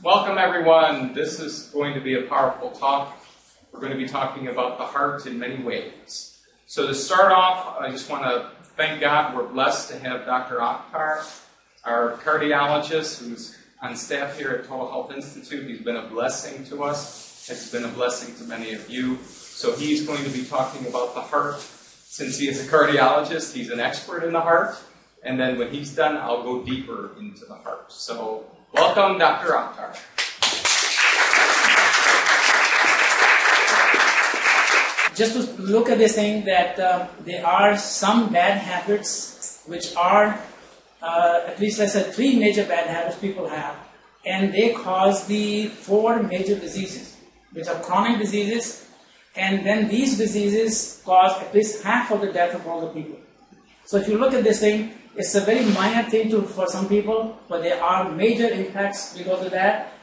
Welcome everyone. This is going to be a powerful talk. We're going to be talking about the heart in many ways. So to start off, I just want to thank God we're blessed to have Dr. Akhtar, our cardiologist who's on staff here at Total Health Institute. He's been a blessing to us. It's been a blessing to many of you. So he's going to be talking about the heart. Since he is a cardiologist, he's an expert in the heart. And then when he's done, I'll go deeper into the heart. So welcome, Dr. Akhtar. Just to look at this thing that there are some bad habits which are, at least let's say 3 major bad habits people have, and they cause the 4 major diseases, which are chronic diseases, and then these diseases cause at least half of the death of all the people. So if you look at this thing, it's a very minor thing for some people, but there are major impacts because of that.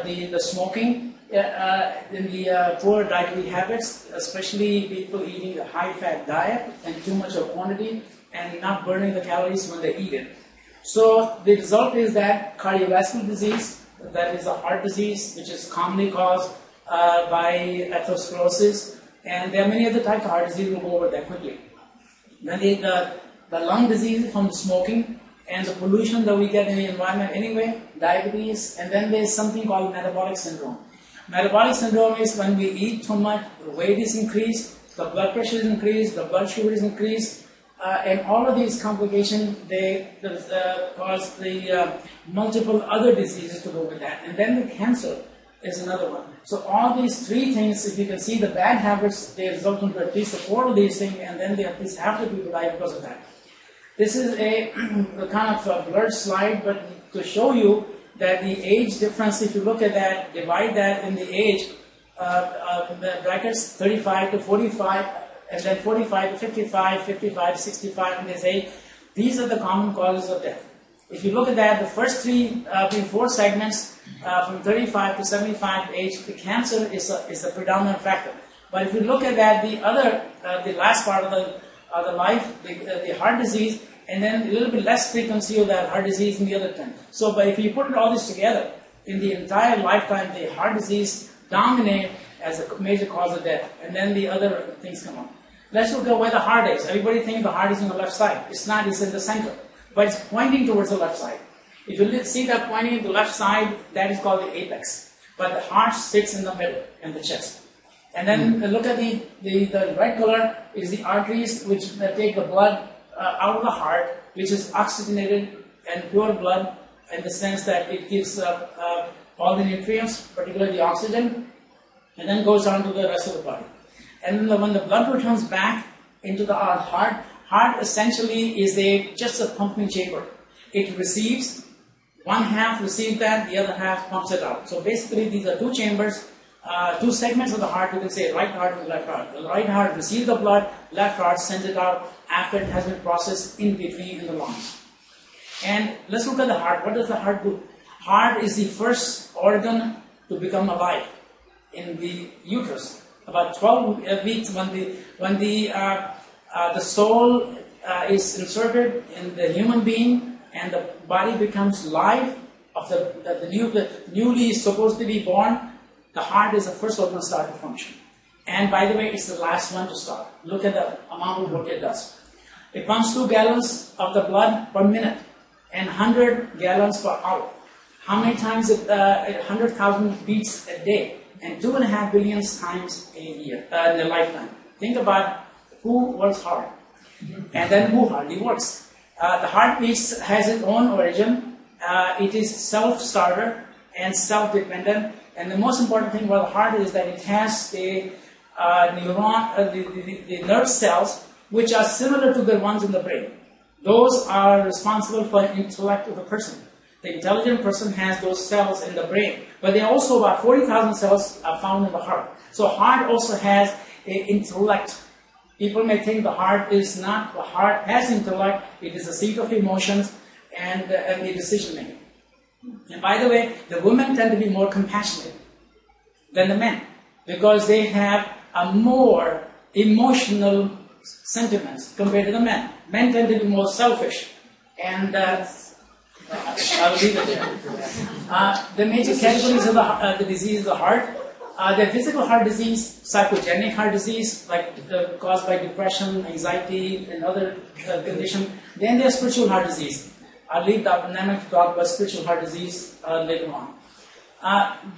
The smoking, in the poor dietary habits, especially people eating a high-fat diet and too much of quantity and not burning the calories when they eat it. So the result is that cardiovascular disease, that is a heart disease, which is commonly caused by atherosclerosis, and there are many other types of heart disease. We'll go over that quickly. Then the lung disease from the smoking and the pollution that we get in the environment anyway, diabetes, and then there's something called metabolic syndrome. Metabolic syndrome is when we eat too much, the weight is increased, the blood pressure is increased, the blood sugar is increased, and all of these complications, they cause the multiple other diseases to go with that. And then the cancer is another one. So all these 3 things, if you can see the bad habits, they result into at least 4 of these things, and then at least half the people die because of that. This is a kind of a blurred slide, but to show you that the age difference, if you look at that, divide that in the age, the brackets 35 to 45, and then 45 to 55, 55 to 65, and they say these are the common causes of death. If you look at that, the first 4 segments, from 35 to 75 age, the cancer is the predominant factor. But if you look at that, the last part of the life, the heart disease, and then a little bit less frequency of that heart disease in the other 10. So, but if you put all this together, in the entire lifetime, the heart disease dominates as a major cause of death, and then the other things come on. Let's look at where the heart is. Everybody thinks the heart is on the left side. It's not, it's in the center, but it's pointing towards the left side. If you see that pointing to the left side, that is called the apex. But the heart sits in the middle, in the chest. And then look at the red color is the arteries which take the blood out of the heart, which is oxygenated and pure blood in the sense that it gives all the nutrients, particularly the oxygen, and then goes on to the rest of the body. And when the blood returns back into the heart essentially is just a pumping chamber. It receives, one half receives that, the other half pumps it out. So basically these are 2 chambers, 2 segments of the heart, you can say right heart and left heart. The right heart receives the blood, left heart sends it out after it has been processed in between in the lungs. And let's look at the heart. What does the heart do? Heart is the first organ to become alive in the uterus. About 12 weeks when the soul is inserted in the human being and the body becomes live of the newly supposed to be born, the heart is the first organ to start to function. And by the way, it's the last one to start. Look at the amount of work it does. It pumps 2 gallons of the blood per minute and 100 gallons per hour. How many times? 100,000 beats a day and 2.5 billion times a year, in a lifetime. Think about who works hard and then who hardly works. The heartbeat has its own origin. It is self-starter and self-dependent. And the most important thing about the heart is that it has the nerve cells which are similar to the ones in the brain. Those are responsible for the intellect of a person. The intelligent person has those cells in the brain, but there are also about 40,000 cells are found in the heart. So heart also has an intellect. People may think the heart is not. The heart has intellect. It is a seat of emotions and the decision making. And by the way, the women tend to be more compassionate than the men because they have a more emotional sentiments compared to the men. Men tend to be more selfish And I'll leave it there. The major categories of the disease of the heart. The physical heart disease, psychogenic heart disease, like caused by depression, anxiety, and other conditions. Then there's spiritual heart disease. I'll leave Dr. Nemec to talk about spiritual heart disease later on.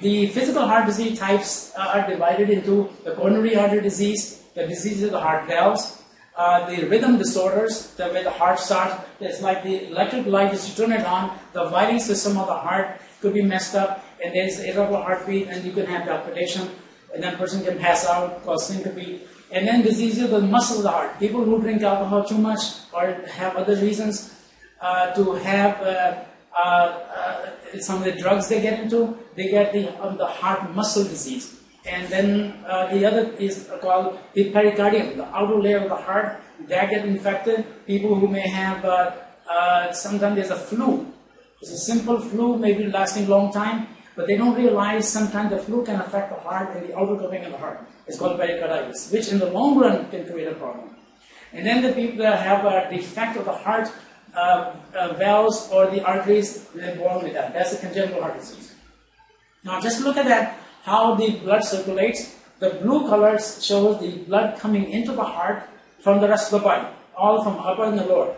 The physical heart disease types are divided into the coronary artery disease, the disease of the heart valves, the rhythm disorders, the way the heart starts. It's like the electric light is to turn it on, the wiring system of the heart could be messed up, and there's irregular heartbeat, and you can have palpitation, and then person can pass out, cause syncope. And then diseases of the muscle of the heart. People who drink alcohol too much or have other reasons to have some of the drugs they get into, they get the heart muscle disease. And then the other is called the pericardium, the outer layer of the heart, that get infected. People who may have, sometimes there's a flu. It's a simple flu, maybe lasting a long time, but they don't realize sometimes the flu can affect the heart and the outer covering of the heart. It's called pericarditis, which in the long run can create a problem. And then the people that have a defect of the heart valves or the arteries, they're born with that. That's a congenital heart disease. Now just look at that, how the blood circulates. The blue colors shows the blood coming into the heart from the rest of the body, all from upper and the lower.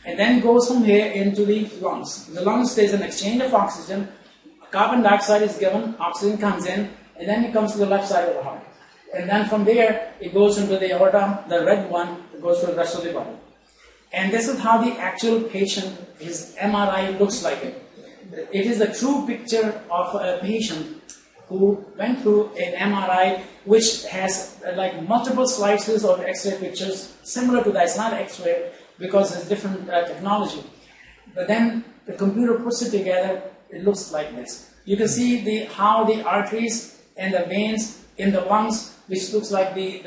And then goes from here into the lungs. In the lungs, there's an exchange of oxygen. Carbon dioxide is given, oxygen comes in, and then it comes to the left side of the heart. And then from there, it goes into the aorta, the red one, it goes to the rest of the body. And this is how the actual patient, his MRI looks like it. It is a true picture of a patient who went through an MRI which has like multiple slices of X-ray pictures, similar to that. It's not X-ray because it's different technology. But then the computer puts it together, it looks like this. You can see how the arteries and the veins in the lungs, which looks like the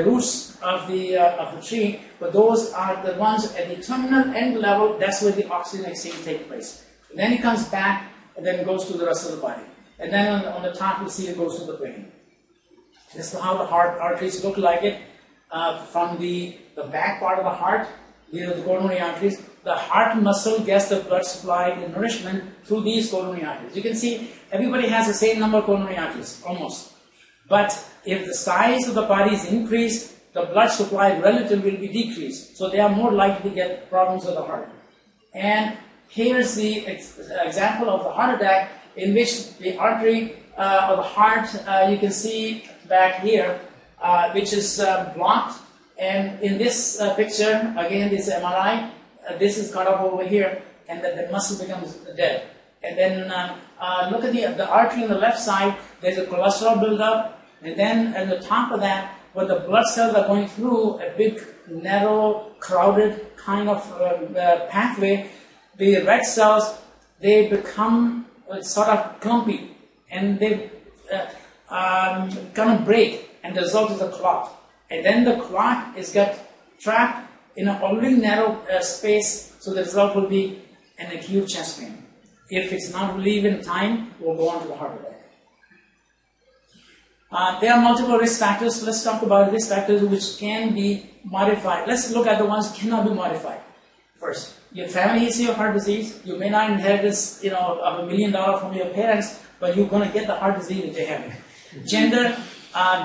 roots of the tree, but those are the ones at the terminal end level. That's where the oxygen exchange takes place. And then it comes back, and then it goes to the rest of the body. And then on the top, you see it goes to the brain. This is how the heart arteries look like it. From the back part of the heart, the coronary arteries, the heart muscle gets the blood supply and nourishment through these coronary arteries. You can see everybody has the same number of coronary arteries, almost. But if the size of the body is increased, the blood supply relatively will be decreased. So they are more likely to get problems with the heart. And here's the example of the heart attack in which the artery of the heart, you can see back here, which is blocked. And in this picture, again, this MRI, this is cut off over here, and the muscle becomes dead. And then look at the artery on the left side, there's a cholesterol buildup. And then at the top of that, when the blood cells are going through a big, narrow, crowded kind of pathway, the red cells, they become sort of clumpy, and they kind of break, and the result is a clot. And then the clot is got trapped in a already narrow space, so the result will be an acute chest pain. If it's not relieved in time, it will go on to the heart attack. There are multiple risk factors. Let's talk about risk factors which can be modified. Let's look at the ones that cannot be modified. First, your family history of heart disease. You may not inherit this, of $1 million from your parents, but you're going to get the heart disease if they have it. Gender,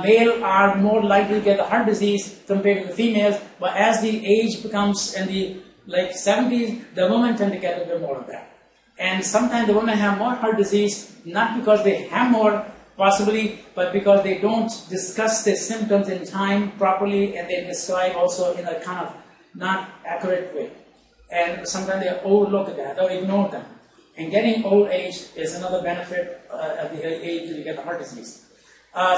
male are more likely to get the heart disease compared to the females, but as the age becomes in the late 70s, the women tend to get a bit more of that. And sometimes the women have more heart disease, not because they have more, possibly, but because they don't discuss their symptoms in time properly, and they describe also in a kind of not accurate way. And sometimes they overlook that or ignore them. And getting old age is another benefit of the age you get the heart disease.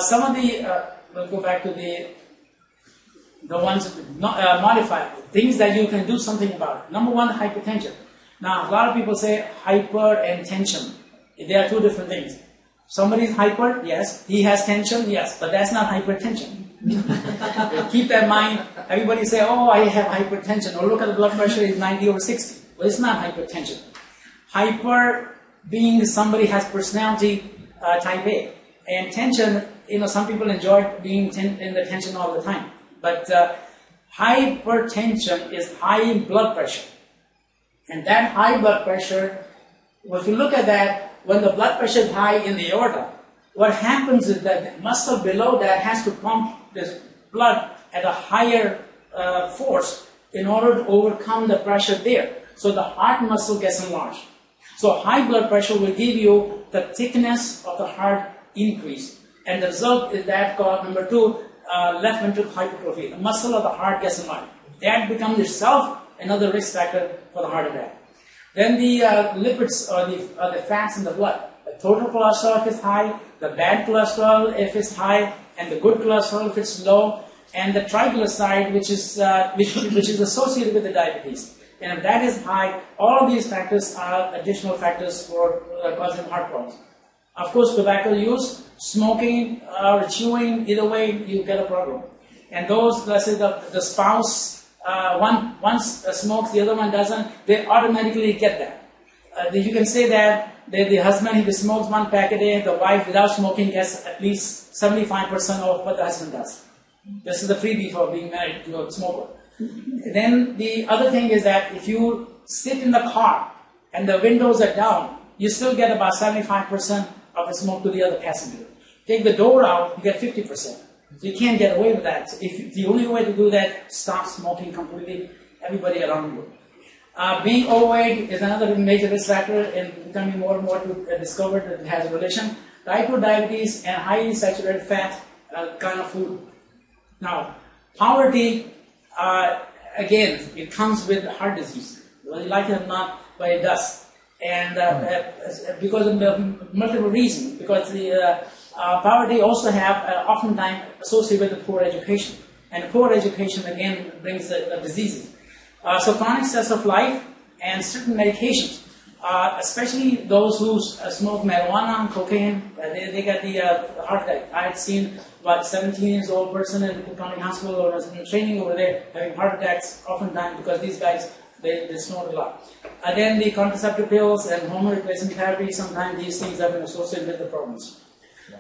Some of the, we'll go back to the ones modified, things that you can do something about. Number one, hypertension. Now, a lot of people say hyper and tension. They are two different things. Somebody is hyper, yes. He has tension, yes. But that's not hypertension. Keep that in mind. Everybody say, oh, I have hypertension. Or look at the blood pressure is 90 over 60. Well, it's not hypertension. Hyper being somebody has personality type A. And tension, some people enjoy being in the tension all the time. But Hypertension is high blood pressure. And that high blood pressure, if you look at that, when the blood pressure is high in the aorta, what happens is that the muscle below that has to pump this blood at a higher force in order to overcome the pressure there. So the heart muscle gets enlarged. So high blood pressure will give you the thickness of the heart increase. And the result is that called, number 2, left ventricular hypertrophy. The muscle of the heart gets enlarged. That becomes itself another risk factor for the heart attack. Then the lipids or the fats in the blood. The total cholesterol if it's high, the bad cholesterol if it's high, and the good cholesterol if it's low, and the triglyceride which is associated with the diabetes. And if that is high, all of these factors are additional factors for causing heart problems. Of course, tobacco use, smoking, or chewing, either way, you get a problem. And those, let's say the spouse, one smokes, the other one doesn't, they automatically get that. You can say that the husband, if he smokes 1 pack a day, the wife without smoking gets at least 75% of what the husband does. This is the freebie for being married to a smoker. Then the other thing is that if you sit in the car and the windows are down, you still get about 75% of the smoke to the other passenger. Take the door out, you get 50%. So you can't get away with that. So if the only way to do that, stop smoking completely, everybody around you. Being overweight is another major risk factor and becoming more and more discovered that it has a relation. Type 2 diabetes and highly saturated fat kind of food. Now, poverty, again, it comes with heart disease. Whether you like it or not, but it does. And because of multiple reasons. Because the poverty also have oftentimes associated with the poor education. And poor education, again, brings the diseases. So chronic stress of life and certain medications, especially those who smoke marijuana and cocaine, they get the heart attack. I had seen about 17 years old person in the county hospital or was in training over there having heart attacks oftentimes because these guys, they snort a lot. Then the contraceptive pills and hormone replacement therapy, sometimes these things have been associated with the problems.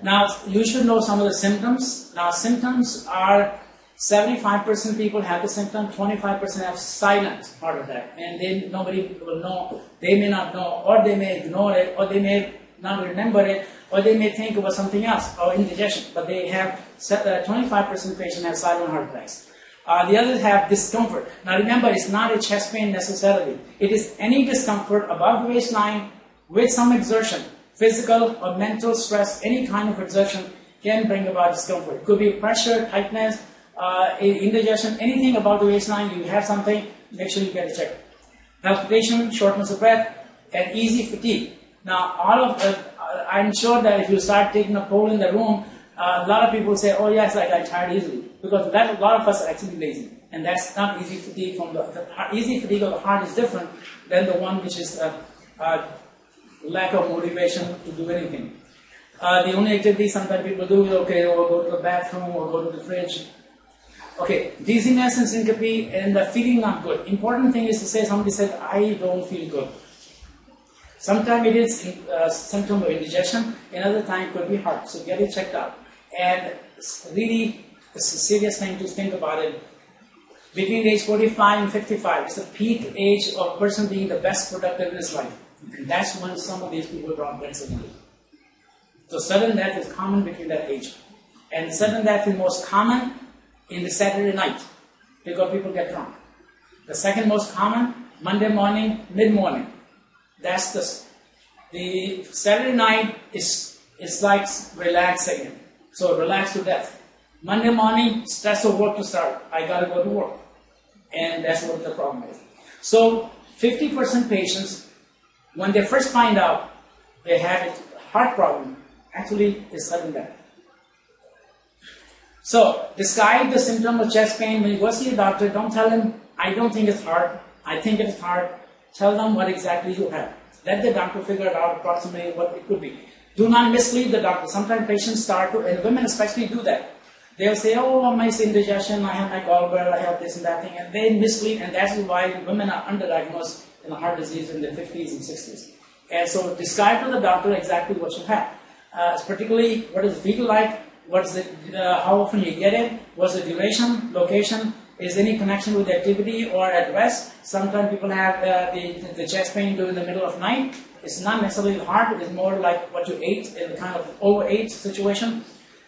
Now, you should know some of the symptoms. Now, symptoms are 75% people have the symptom, 25% have silent heart attack, and then nobody will know. They may not know, or they may ignore it, or they may not remember it, or they may think it was something else, or indigestion. But they have 25% patients have silent heart attacks. The others have discomfort. Now remember, it's not a chest pain necessarily. It is any discomfort above the waistline with some exertion, physical or mental stress, any kind of exertion can bring about discomfort. It could be pressure, tightness, indigestion, anything about the waistline, you have something, make sure you get it checked. Palpitation, shortness of breath, and easy fatigue. Now, I'm sure that if you start taking a poll in the room, a lot of people say, oh yes, I get tired easily. Because a lot of us are actually lazy. And that's not easy fatigue. Easy fatigue of the heart is different than the one which is lack of motivation to do anything. The only activity sometimes people do is, okay, or go to the bathroom or go to the fridge. Okay, dizziness and syncope and the feeling not good. Important thing is to say, somebody said, I don't feel good. Sometimes it is a symptom of indigestion, another time it could be heart. So get it checked out. And really, it's a serious thing to think about it. Between age 45 and 55, it's the peak age of a person being the best productive in his life. And that's when some of these people drop dead suddenly. So sudden death is common between that age. And sudden death is most common in the Saturday night, because people get drunk. The second most common, Monday morning, mid-morning. That's the Saturday night is like relaxing. So relax to death. Monday morning, stress of work to start. I gotta go to work. And that's what the problem is. So 50% patients, when they first find out they have a heart problem, actually is sudden death. So, describe the symptom of chest pain. When you go see a doctor, don't tell him, I don't think it's heart, I think it's heart. Tell them what exactly you have. Let the doctor figure out approximately what it could be. Do not mislead the doctor. Sometimes patients start to, and women especially do that. They'll say, oh, my indigestion, I have my gallbladder, I have this and that thing, and they mislead, and that's why women are underdiagnosed in heart disease in their 50s and 60s. And so, describe to the doctor exactly what you have. Particularly, what does it feel like? What's it, how often you get it? What's the duration, location, is any connection with activity or at rest. Sometimes people have the chest pain during the middle of night. It's not necessarily the heart, it's more like what you ate in a kind of overate situation.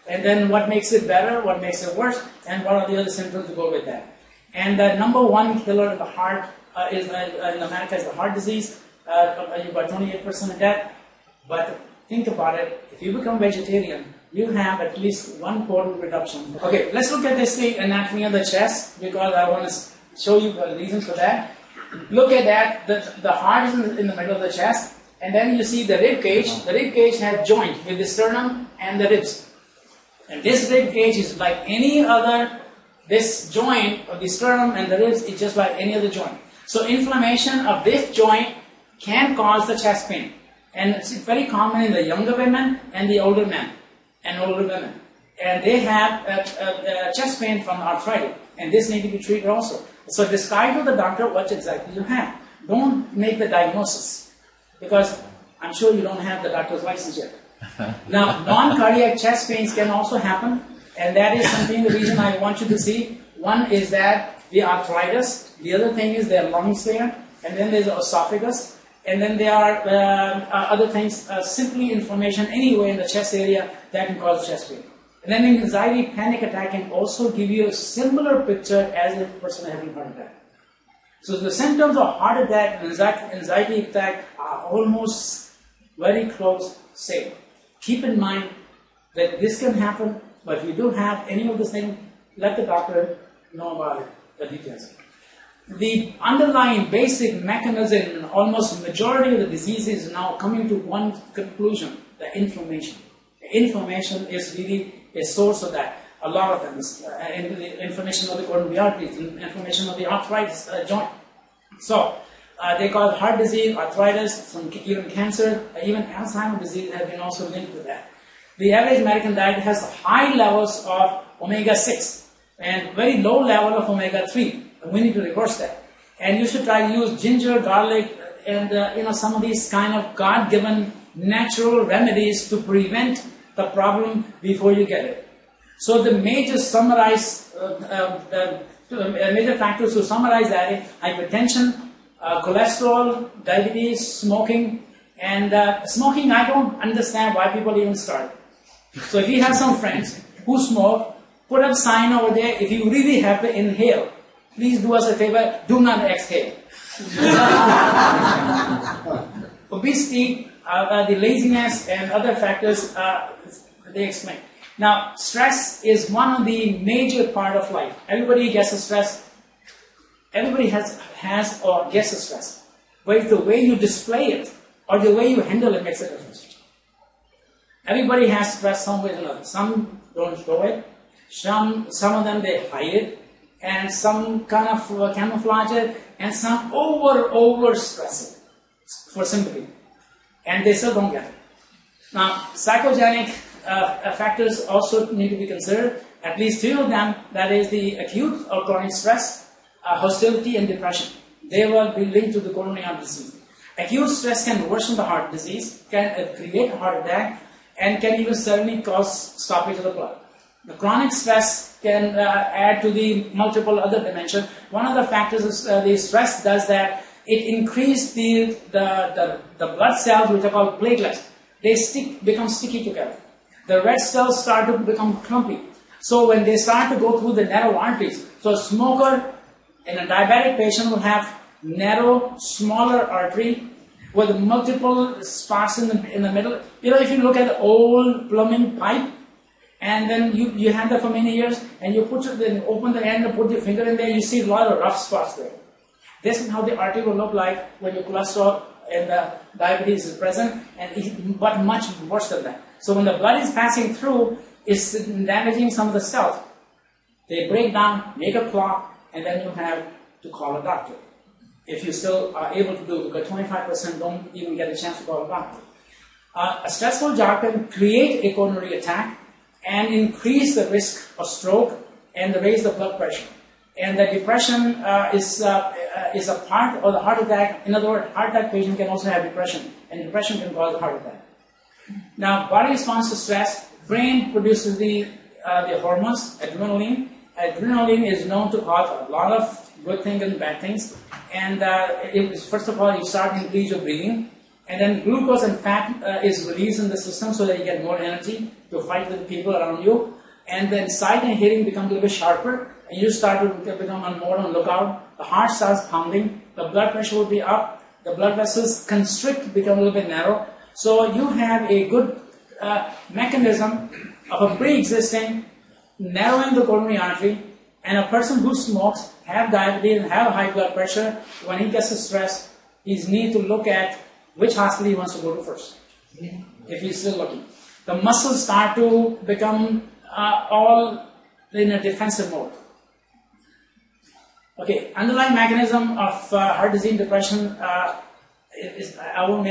And then what makes it better, what makes it worse, and what are the other symptoms to go with that. And the number one killer in the heart in America is the heart disease. About 28% of death. But think about it, if you become vegetarian, you have at least 1/4 reduction. Okay, let's look at this the anatomy of the chest, because I want to show you the reason for that. Look at that, the heart is in the middle of the chest, and then you see the rib cage. The rib cage has joint with the sternum and the ribs. And this rib cage is like any other, this joint of the sternum and the ribs is just like any other joint. So inflammation of this joint can cause the chest pain. And it's very common in the younger women and the older men and older women. And they have chest pain from arthritis. And this needs to be treated also. So describe to the doctor what exactly you have. Don't make the diagnosis, because I'm sure you don't have the doctor's license yet. Now, non-cardiac chest pains can also happen, and that is something, the reason I want you to see. One is that the arthritis, the other thing is their lungs there, and then there's the esophagus, and then there are other things, simply inflammation anywhere in the chest area that can cause chest pain. And then anxiety, panic attack can also give you a similar picture as a person having a heart attack. So the symptoms of heart attack and anxiety attack are almost very close, same. Keep in mind that this can happen, but if you do have any of this thing, let the doctor know about it, the details. The underlying basic mechanism in almost majority of the diseases is now coming to one conclusion: the inflammation. The inflammation is really a source of that. A lot of them is inflammation of the coronary arteries, inflammation of the arthritis joint. So they cause heart disease, arthritis, even cancer, even Alzheimer's disease has been also linked with that. The average American diet has high levels of omega-6 and very low level of omega-3. We need to reverse that. And you should try to use ginger, garlic, and some of these kind of God-given natural remedies to prevent the problem before you get it. So the major major factors to summarize that is hypertension, cholesterol, diabetes, smoking, and smoking. I don't understand why people even start. So if you have some friends who smoke, put up a sign over there. If you really have to inhale, please do us a favor, do not exhale. Obesity, the laziness, and other factors they explain. Now, stress is one of the major part of life. Everybody gets a stress. Everybody has or gets a stress. But it's the way you display it or the way you handle it makes a difference. Everybody has stress some way or another. Some don't show it. Some of them they hide it, and some kind of camouflage it, and some over stress it for sympathy, and they still don't get it. Now, psychogenic factors also need to be considered. At least two of them, that is the acute or chronic stress, hostility, and depression. They will be linked to the coronary artery disease. Acute stress can worsen the heart disease, can create a heart attack, and can even suddenly cause stoppage of the blood. The chronic stress can add to the multiple other dimensions. One of the factors is the stress does that it increases the blood cells, which are called platelets. They become sticky together. The red cells start to become clumpy. So when they start to go through the narrow arteries, so a smoker and a diabetic patient will have narrow, smaller artery with multiple spots in the middle. If you look at the old plumbing pipe, and then you have that for many years, and you open the end and put your finger in there, you see a lot of rough spots there. This is how the artery will look like when your cholesterol and the diabetes is present, but much worse than that. So when the blood is passing through, it's damaging some of the cells. They break down, make a clot, and then you have to call a doctor. If you still are able to do it, because 25% don't even get a chance to call a doctor. A stressful job can create a coronary attack and increase the risk of stroke and raise the blood pressure. And the depression is a part of the heart attack. In other words, heart attack patient can also have depression, and depression can cause a heart attack. Now, body responds to stress. Brain produces the hormones, adrenaline, adrenaline is known to cause a lot of good things and bad things. And first of all, you start to increase your breathing. And then glucose and fat is released in the system so that you get more energy to fight with the people around you. And then sight and hearing become a little bit sharper. And you start to become more on lookout. The heart starts pounding. The blood pressure will be up. The blood vessels constrict, become a little bit narrow. So you have a good mechanism of a pre-existing narrowing the coronary artery. And a person who smokes, have diabetes, and have high blood pressure, when he gets stressed, he's need to look at which hospital he wants to go to first, if he's still looking. The muscles start to become all in a defensive mode. Okay, underlying mechanism of heart disease and depression, I won't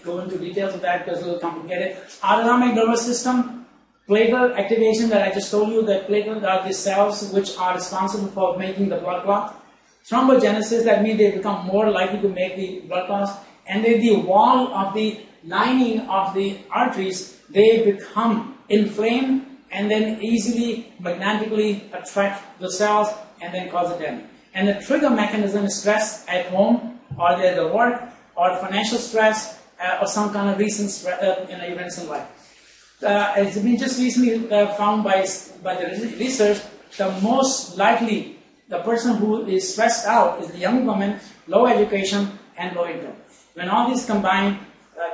go into details of that because it will complicate it. Autonomic nervous system, platelet activation that I just told you, that platelet are the cells which are responsible for making the blood clot. Thrombogenesis, that means they become more likely to make the blood clots. And then the wall of the lining of the arteries, they become inflamed and then easily magnetically attract the cells and then cause the damage. And the trigger mechanism is stress at home, or at the work, or financial stress, or some kind of recent events in life. It's been just recently found by the research, the most likely, the person who is stressed out is the young woman, low education, and low income. When all these combine,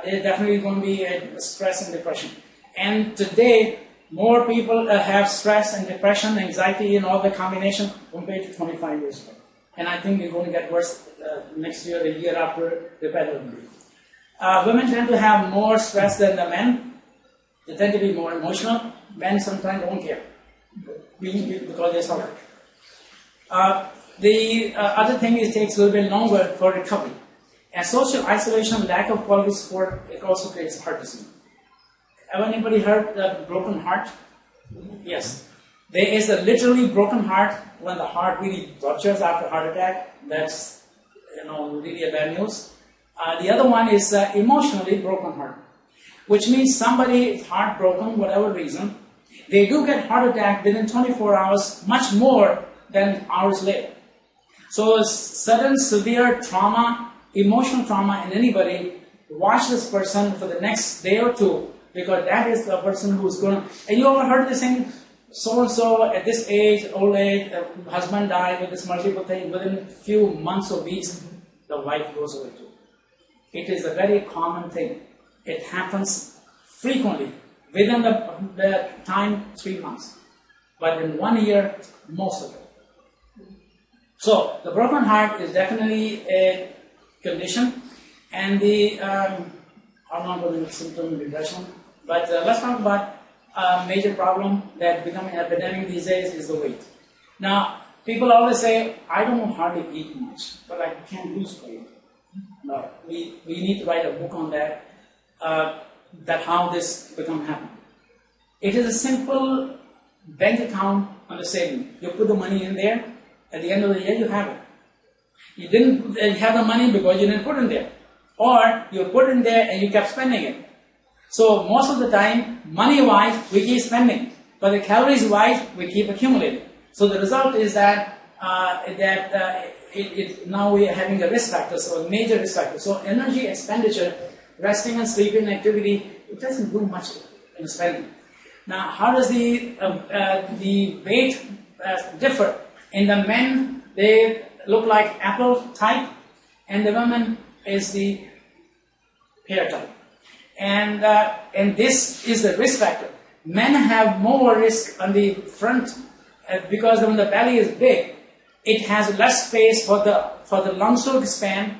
there's definitely going to be a stress and depression. And today, more people have stress and depression, anxiety, and all the combination compared to 25 years ago. And I think it's going to get worse next year, the year after, repetitively. Women tend to have more stress than the men. They tend to be more emotional. Men sometimes don't care because they suffer. The other thing is it takes a little bit longer for recovery. And social isolation, lack of quality support, it also creates heart disease. Have anybody heard the broken heart? Yes. There is a literally broken heart when the heart really ruptures after a heart attack. That's really a bad news. The other one is emotionally broken heart, which means somebody is heartbroken, whatever reason. They do get heart attack within 24 hours, much more than hours later. So sudden severe trauma, emotional trauma in anybody, watch this person for the next day or two, because that is the person who's going to... And you ever heard this thing, so-and-so at this age, old age, husband died with this multiple thing, within a few months or weeks, the wife goes away too. It is a very common thing. It happens frequently, within the time 3 months. But in 1 year, most of it. So, the broken heart is definitely a condition, and I'm not going to symptom depression, but let's talk about a major problem that becoming an epidemic these days is the weight. Now, people always say, I don't hardly eat much, but I can't lose weight. No, we need to write a book on that, that how this become happen. It is a simple bank account on the saving. You put the money in there, at the end of the year you have it. You didn't have the money because you didn't put it in there. Or you put it in there and you kept spending it. So most of the time, money-wise, we keep spending. But the calories-wise, we keep accumulating. So the result is that now we are having a risk factor, so a major risk factor. So energy expenditure, resting and sleeping activity, it doesn't do much in spending. Now, how does the weight differ? In the men, they look like apple type, and the women is the pear type. And this is the risk factor. Men have more risk on the front because when the belly is big, it has less space for the lungs to expand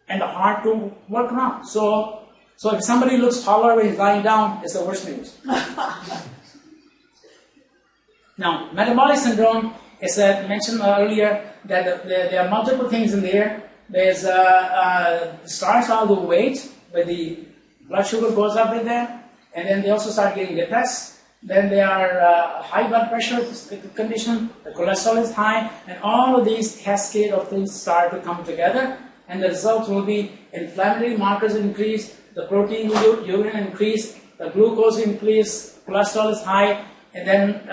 and the heart to work around. So if somebody looks taller when he's lying down, it's the worst news. Now, metabolic syndrome is mentioned earlier that there are multiple things in there. There's starts out with weight, where the blood sugar goes up with that, and then they also start getting depressed. Then they are high blood pressure condition, the cholesterol is high, and all of these cascade of things start to come together, and the result will be inflammatory markers increase, the protein urine increase, the glucose increase, cholesterol is high, And then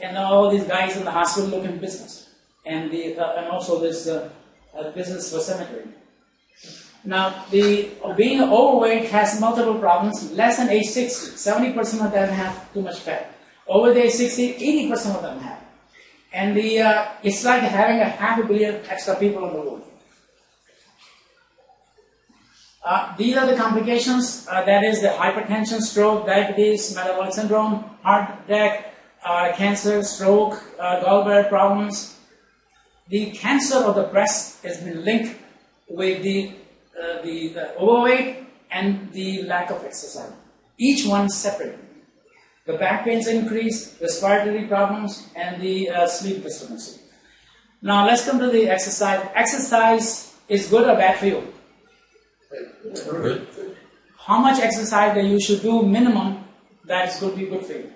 and all these guys in the hospital looking business, and also this business for cemetery. Now, being overweight has multiple problems. Less than age 60, 70% of them have too much fat. Over the age 60, 80% of them have. And it's like having 500 million extra people in the world. These are the complications, that is the hypertension, stroke, diabetes, metabolic syndrome, heart attack, cancer, stroke, gallbladder problems. The cancer of the breast has been linked with the overweight and the lack of exercise. Each one separately. The back pains increase, respiratory problems, and the sleep disturbance. Now let's come to the exercise. Exercise is good or bad for you? Good. How much exercise that you should do minimum that is going to be good for you?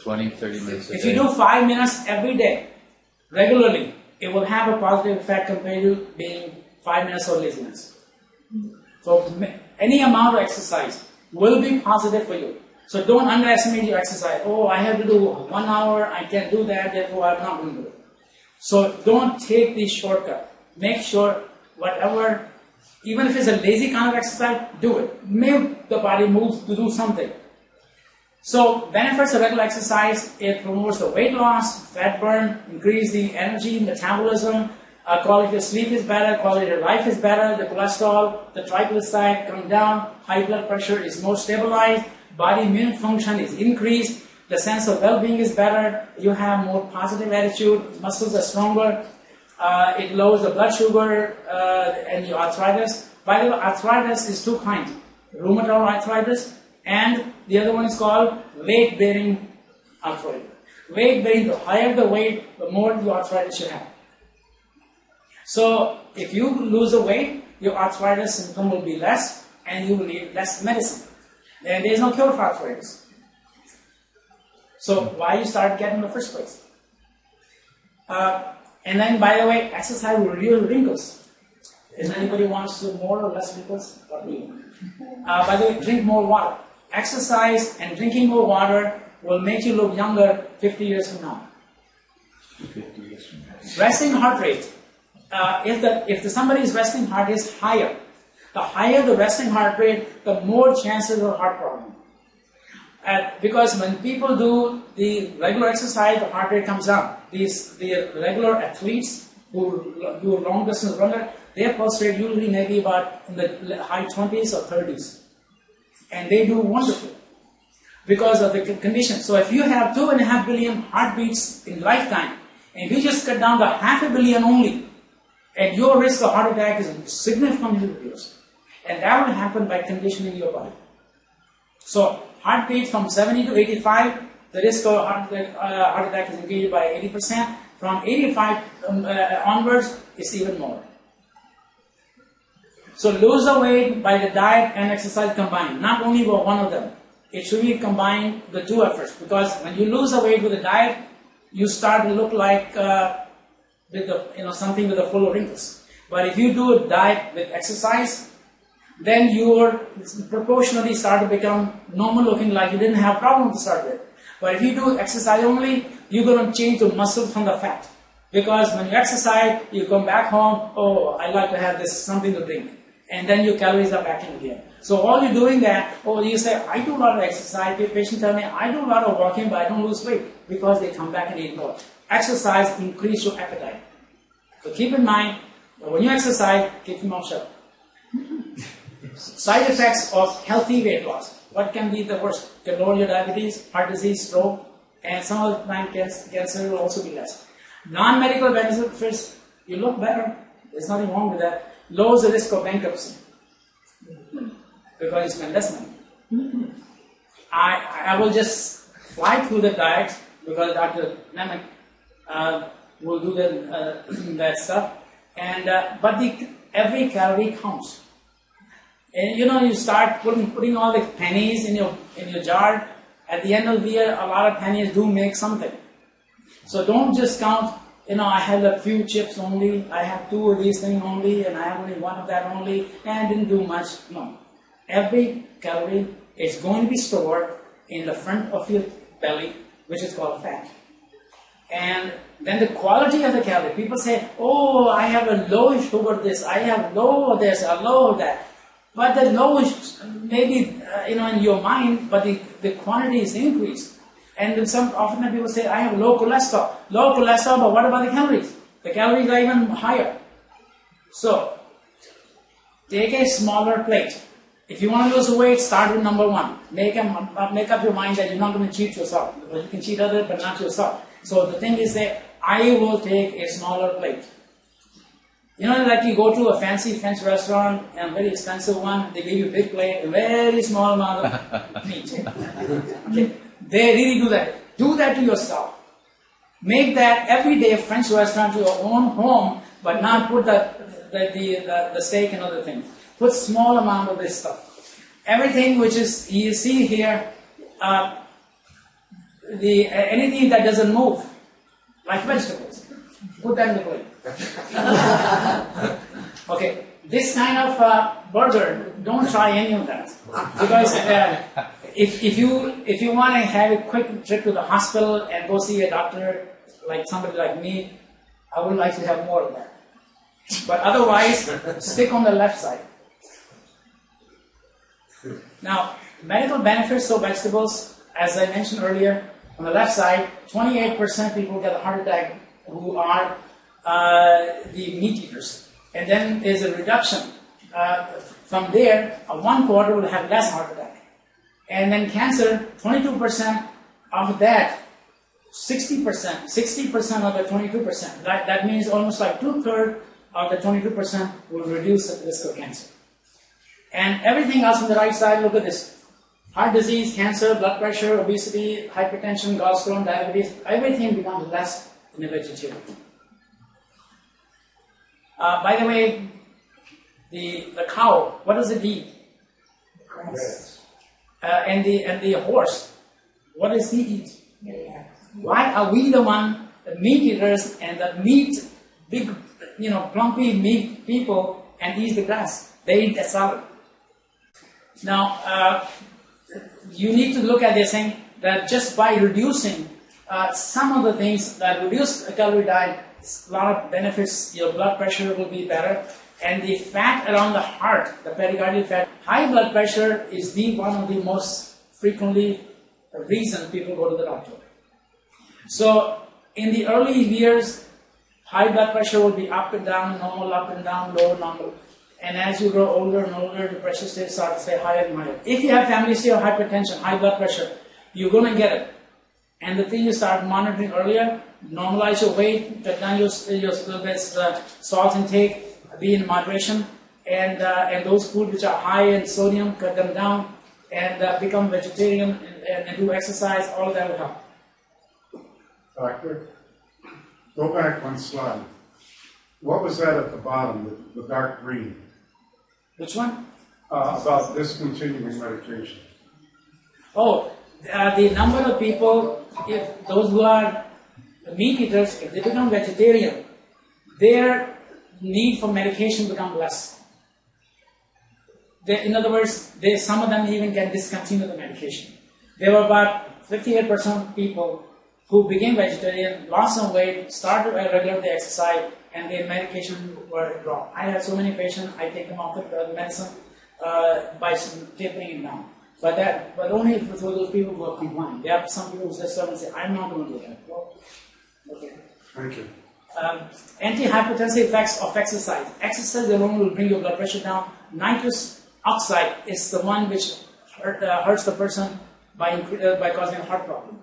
20, 30 minutes a If day. you do 5 minutes every day, regularly, it will have a positive effect compared to being 5 minutes of laziness. So any amount of exercise will be positive for you. So don't underestimate your exercise. Oh, I have to do 1 hour, I can't do that, therefore I'm not going to do it. So don't take the shortcut. Make sure whatever, even if it's a lazy kind of exercise, do it. Make the body move to do something. So benefits of regular exercise, it promotes the weight loss, fat burn, increase the energy, metabolism, quality of sleep is better, quality of life is better, the cholesterol, the triglyceride come down, high blood pressure is more stabilized, body immune function is increased, the sense of well-being is better, you have more positive attitude, muscles are stronger, it lowers the blood sugar and your arthritis. By the way, arthritis is two kinds, rheumatoid arthritis and the other one is called weight-bearing arthritis. Weight-bearing, the higher the weight, the more the arthritis you have. So if you lose the weight, your arthritis symptom will be less and you will need less medicine. And there is no cure for arthritis. So why you start getting in the first place? And then, by the way, exercise will reveal wrinkles. If anybody wants to more or less wrinkles, what do you? By the way, drink more water. Exercise and drinking more water will make you look younger 50 years from now. 50 years from now. Resting heart rate. If somebody's resting heart rate is higher, the higher the resting heart rate, the more chances of heart problem. Because when people do the regular exercise, the heart rate comes down. The regular athletes who do long distance runner, their pulse rate usually may be about in the high 20s or 30s. And they do wonderfully because of the condition. So if you have 2.5 billion heartbeats in lifetime, and if you just cut down to 500 million only, and your risk of heart attack is significantly reduced. And that will happen by conditioning your body. So heartbeat from 70 to 85, the risk of heart attack is increased by 80%. From 85 onwards, it's even more. So lose the weight by the diet and exercise combined, not only by one of them. It should be combined, the two efforts, because when you lose the weight with the diet, you start to look like something with a full of wrinkles. But if you do a diet with exercise, then you proportionally start to become normal looking, like you didn't have problem to start with. But if you do exercise only, you're going to change the muscle from the fat. Because when you exercise, you come back home, oh, I like to have this, something to drink. And then your calories are back in again. So all you're doing that, or you say, I do a lot of exercise, the patient tell me, I do a lot of walking, but I don't lose weight. Because they come back and eat more. Exercise increase your appetite. So keep in mind, when you exercise, keep your mouth shut. Side effects of healthy weight loss. What can be the worst? Can lower your diabetes, heart disease, stroke, and some of the time cancer will also be less. Non-medical benefits, you look better. There's nothing wrong with that. Lowers the risk of bankruptcy because you spend less money. I will just fly through the diet because Dr. Nemec will do that stuff. And but every calorie counts. And you start putting all the pennies in your jar. At the end of the year, a lot of pennies do make something. So don't just count, I had a few chips only, I have 2 of these things only, and I have only 1 of that only, and didn't do much. No. Every calorie is going to be stored in the front of your belly which is called fat. And then the quality of the calorie. People say, oh, I have a low sugar this, I have low this, a low that. But the low is maybe, in your mind, but the quantity is increased. And then often people say, I have low cholesterol. Low cholesterol, but what about the calories? The calories are even higher. So, take a smaller plate. If you want to lose weight, start with number one. Make up your mind that you're not going to cheat yourself. Because you can cheat others, but not yourself. So the thing is that I will take a smaller plate. Like you go to a fancy French restaurant, and a very expensive one, they give you a big plate, a very small amount of meat. Okay. They really do that. Do that to yourself. Make that every day a French restaurant to your own home, but not put the steak and other things. Put small amount of this stuff. Everything which is, you see here, anything that doesn't move, like vegetables, put that in the plate. Okay, this kind of burger, don't try any of that, because if you want to have a quick trip to the hospital and go see a doctor, like somebody like me, I would like to have more of that. But otherwise, stick on the left side. Now, medical benefits of vegetables, as I mentioned earlier, on the left side, 28% people get a heart attack who are the meat eaters. And then there's a reduction. From there, 1/4 will have less heart attack. And then cancer, 22% of that, 60% of the 22%. That means almost like 2/3 of the 22% will reduce the risk of cancer. And everything else on the right side, look at this. Heart disease, cancer, blood pressure, obesity, hypertension, gallstone, diabetes, everything becomes less in a vegetarian. By the way, the cow, what does it eat? Yes. And the horse, what does he eat? Why are we the meat eaters and the meat, big, plumpy meat people, and eat the grass? They eat the salad. Now, you need to look at this thing that just by reducing some of the things that reduce a calorie diet, a lot of benefits, your blood pressure will be better. And the fat around the heart, the pericardial fat, high blood pressure is one of the most frequently reason people go to the doctor. So in the early years, high blood pressure will be up and down, normal, up and down, low, normal. And as you grow older and older, the pressure starts to stay higher and higher. If you have family history of hypertension, high blood pressure, you're going to get it. And the thing you start monitoring earlier, normalize your weight, cut down your salt intake, be in moderation, and those foods which are high in sodium, cut them down, and become vegetarian and do exercise. All of that will help. Doctor, go back one slide. What was that at the bottom, the dark green? Which one? About discontinuing medication. Oh, the number of people, if those who are meat eaters, if they become vegetarian, their need for medication becomes less. In other words, some of them even can discontinue the medication. There were about 58% of people who became vegetarian, lost some weight, started regularly exercise, and their medication were dropped. I have so many patients, I take them off the medicine by tapering it down. But only for those people who are compliant. There are some people who just say, I'm not going to do that. Well, okay. Thank you. Anti-hypertensive effects of exercise. Exercise alone will bring your blood pressure down. Nitrous oxide is the one which hurts the person by causing a heart problem.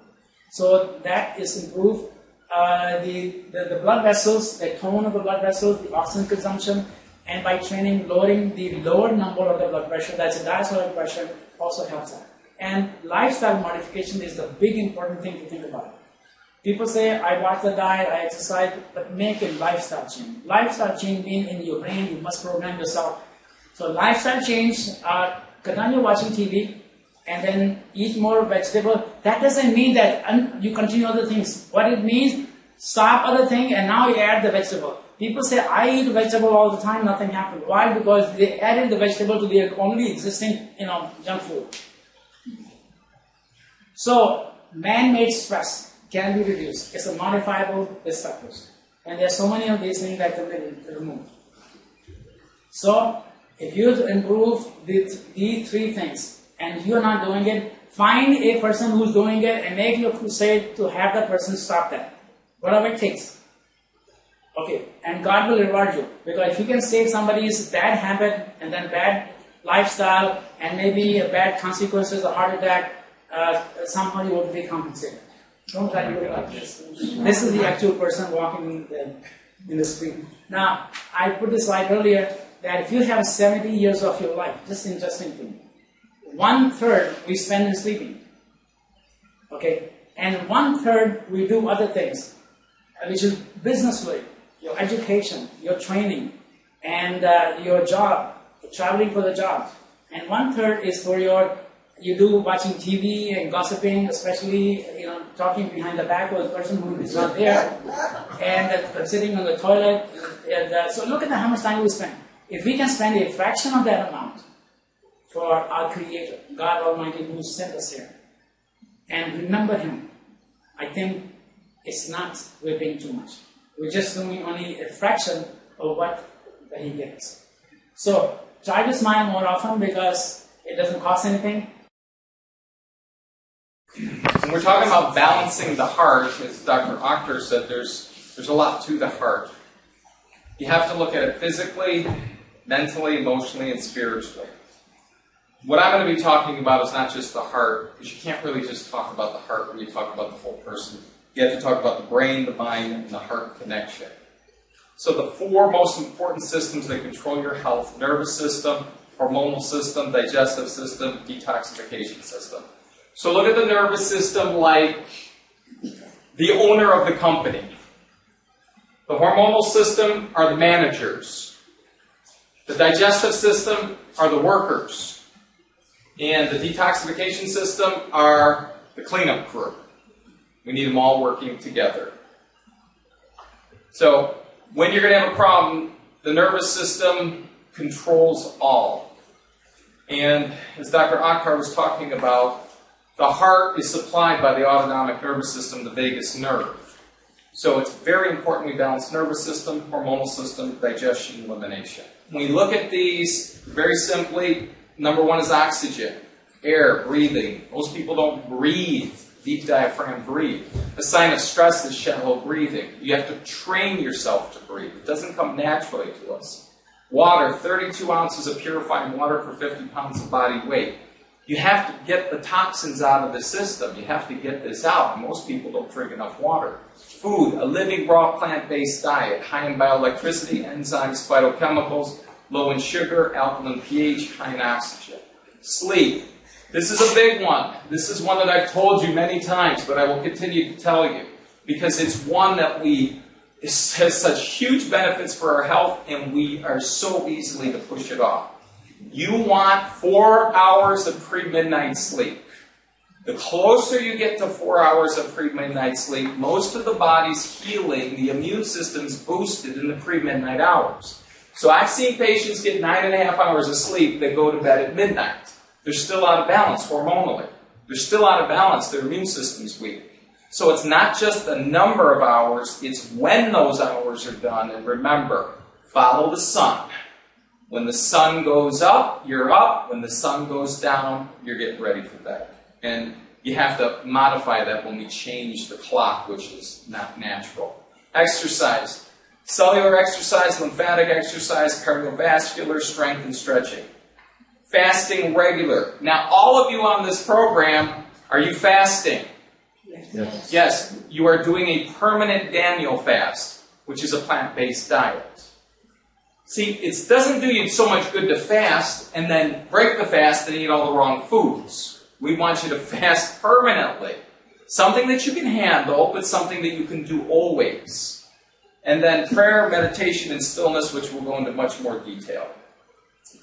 So that is improved. The blood vessels, the tone of the blood vessels, the oxygen consumption, and by training, lowering the lower number of the blood pressure, that's a diastolic pressure, also helps that. And lifestyle modification is the big important thing to think about. People say, I watch the diet, I exercise, but make a lifestyle change. Lifestyle change means in your brain, you must program yourself. So lifestyle change, continue watching TV, and then eat more vegetable. That doesn't mean that you continue other things. What it means, stop other thing, and now you add the vegetable. People say, I eat vegetable all the time, nothing happened. Why? Because they added the vegetable to their only existing, junk food. So, man-made stress can be reduced. It's a modifiable risk factors. And there are so many of these things that can be removed. So, if you improve these three things and you're not doing it, find a person who's doing it and make your crusade to have that person stop that. Whatever it takes. Okay, and God will reward you. Because if you can save somebody's bad habit and then bad lifestyle and maybe bad consequences, a heart attack, somehow you will be compensated. Don't try to do it like this. This is the actual person walking in the street. Now, I put this slide earlier that if you have 70 years of your life, just interesting thing. 1/3 we spend in sleeping. Okay? And 1/3 we do other things, which is businessly, your education, your training, and your job, traveling for the job. And 1/3 is for you do watching TV and gossiping, especially, talking behind the back of the person who is not there, and sitting on the toilet. So look at how much time we spend. If we can spend a fraction of that amount for our Creator, God Almighty, who sent us here, and remember Him, I think we're paying too much. We're just doing only a fraction of what He gets. So try to smile more often because it doesn't cost anything. When we're talking about balancing the heart, as Dr. Akhtar said, there's a lot to the heart. You have to look at it physically, mentally, emotionally, and spiritually. What I'm going to be talking about is not just the heart, because you can't really just talk about the heart when you talk about the whole person. You have to talk about the brain, the mind, and the heart connection. So the 4 most important systems that control your health: nervous system, hormonal system, digestive system, detoxification system. So look at the nervous system like the owner of the company. The hormonal system are the managers. The digestive system are the workers. And the detoxification system are the cleanup crew. We need them all working together. So when you're going to have a problem, the nervous system controls all. And as Dr. Akhtar was talking about, the heart is supplied by the autonomic nervous system, the vagus nerve. So it's very important we balance nervous system, hormonal system, digestion, elimination. When we look at these, very simply, number 1 is oxygen, air, breathing. Most people don't breathe, deep diaphragm breathe. A sign of stress is shallow breathing. You have to train yourself to breathe. It doesn't come naturally to us. Water, 32 ounces of purifying water per 50 pounds of body weight. You have to get the toxins out of the system. You have to get this out. Most people don't drink enough water. Food, a living raw plant-based diet, high in bioelectricity, enzymes, phytochemicals, low in sugar, alkaline pH, high in oxygen. Sleep. This is a big one. This is one that I've told you many times, but I will continue to tell you because it's one that has such huge benefits for our health, and we are so easily to push it off. You want 4 hours of pre-midnight sleep. The closer you get to 4 hours of pre-midnight sleep, most of the body's healing, the immune system's boosted in the pre-midnight hours. So I've seen patients get 9.5 hours of sleep that go to bed at midnight. They're still out of balance hormonally. They're still out of balance. Their immune system's weak. So it's not just the number of hours, it's when those hours are done. And remember, follow the sun. When the sun goes up, you're up. When the sun goes down, you're getting ready for bed. And you have to modify that when we change the clock, which is not natural. Exercise. Cellular exercise, lymphatic exercise, cardiovascular, strength and stretching. Fasting regular. Now, all of you on this program, are you fasting? Yes. Yes, you are doing a permanent Daniel fast, which is a plant-based diet. See, it doesn't do you so much good to fast and then break the fast and eat all the wrong foods. We want you to fast permanently. Something that you can handle, but something that you can do always. And then prayer, meditation, and stillness, which we'll go into much more detail.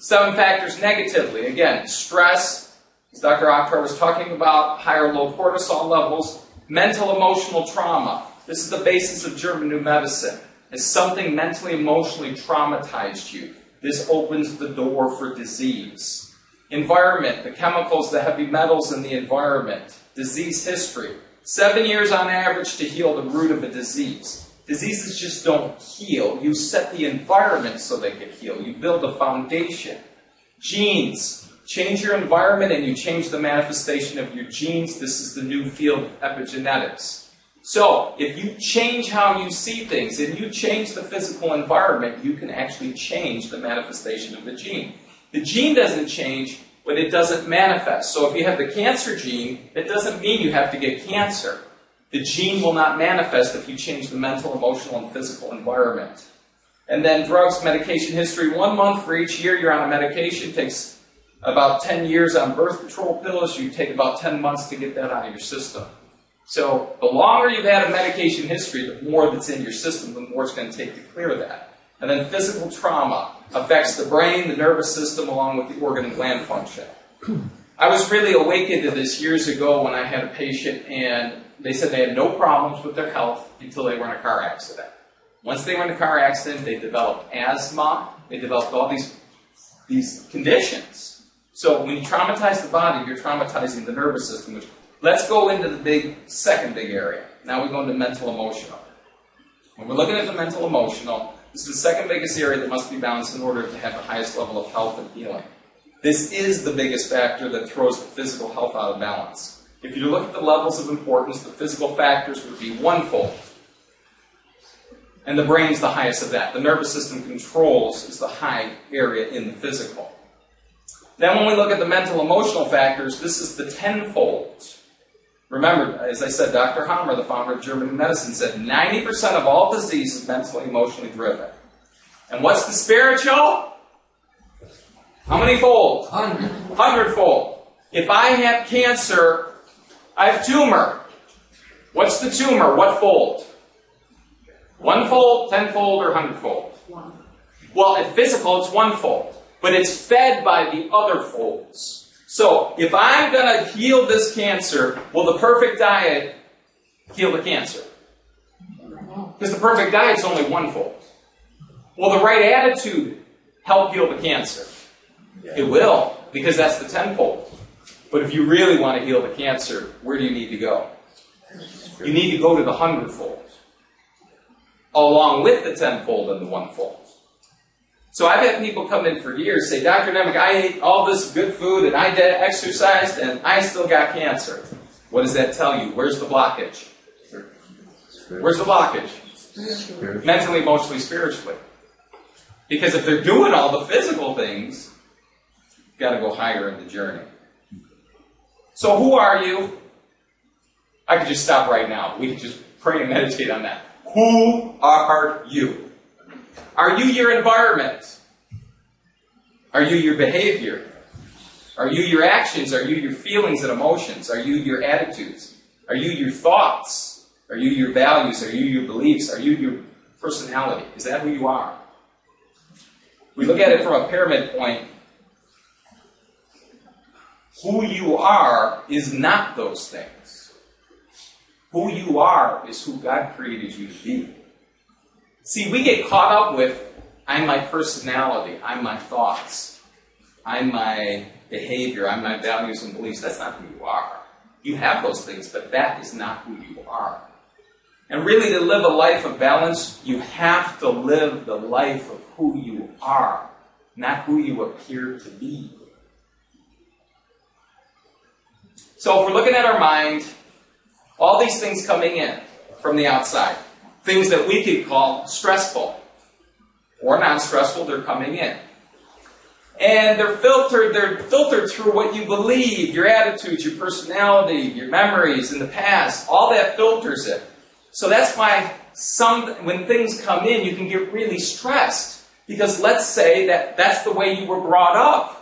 7 factors negatively. Again, stress, as Dr. Akhtar was talking about, high or low cortisol levels, mental emotional trauma. This is the basis of German New Medicine. As something mentally, emotionally traumatized you, this opens the door for disease. Environment, the chemicals, the heavy metals in the environment. disease history. 7 years on average to heal the root of a disease. Diseases just don't heal. You set the environment so they can heal. You build a foundation. Genes. Change your environment and you change the manifestation of your genes. This is the new field of epigenetics. So, if you change how you see things and you change the physical environment, you can actually change the manifestation of the gene. The gene doesn't change, but it doesn't manifest. So if you have the cancer gene, it doesn't mean you have to get cancer. The gene will not manifest if you change the mental, emotional, and physical environment. And then drugs, medication history, 1 month for each year you're on a medication. It takes about 10 years on birth control pills. You take about 10 months to get that out of your system. So the longer you've had a medication history, the more that's in your system, the more it's going to take to clear that. And then physical trauma affects the brain, the nervous system, along with the organ and gland function. I was really awakened to this years ago when I had a patient and they said they had no problems with their health until they were in a car accident. Once they were in a car accident, they developed asthma, they developed all these conditions. So when you traumatize the body, you're traumatizing the nervous system. Let's go into the second big area. Now we go into mental emotional. When we're looking at the mental emotional, this is the second biggest area that must be balanced in order to have the highest level of health and healing. This is the biggest factor that throws the physical health out of balance. If you look at the levels of importance, the physical factors would be onefold. And the brain's the highest of that. The nervous system controls is the high area in the physical. Then when we look at the mental emotional factors, this is the tenfold. Remember, as I said, Dr. Hammer, the founder of German medicine, said 90% of all disease is mentally, emotionally driven. And what's the spiritual? How many fold? 100-fold. If I have cancer, I have tumor. What's the tumor? What fold? 1-fold, 10-fold, or 100-fold? 1. Well, at physical, it's 1-fold. But it's fed by the other folds. So, if I'm going to heal this cancer, will the perfect diet heal the cancer? Because the perfect diet is only 1-fold. Will the right attitude help heal the cancer? It will, because that's the 10-fold. But if you really want to heal the cancer, where do you need to go? You need to go to the 100-fold, along with the 10-fold and the 1-fold. So I've had people come in for years say, Dr. Nemec, I ate all this good food and I exercised and I still got cancer. What does that tell you? Where's the blockage? Where's the blockage? Mentally, emotionally, spiritually. Because if they're doing all the physical things, you've got to go higher in the journey. So who are you? I could just stop right now. We could just pray and meditate on that. Who are you? Are you your environment? Are you your behavior? Are you your actions? Are you your feelings and emotions? Are you your attitudes? Are you your thoughts? Are you your values? Are you your beliefs? Are you your personality? Is that who you are? We look at it from a pyramid point. Who you are is not those things. Who you are is who God created you to be. See, we get caught up with, I'm my personality, I'm my thoughts, I'm my behavior, I'm my values and beliefs. That's not who you are. You have those things, but that is not who you are. And really, to live a life of balance, you have to live the life of who you are, not who you appear to be. So if we're looking at our mind, all these things coming in from the outside, things that we could call stressful or non-stressful, they're coming in. And they're filtered through what you believe, your attitudes, your personality, your memories in the past. All that filters it. So that's why when things come in, you can get really stressed. Because let's say that's the way you were brought up.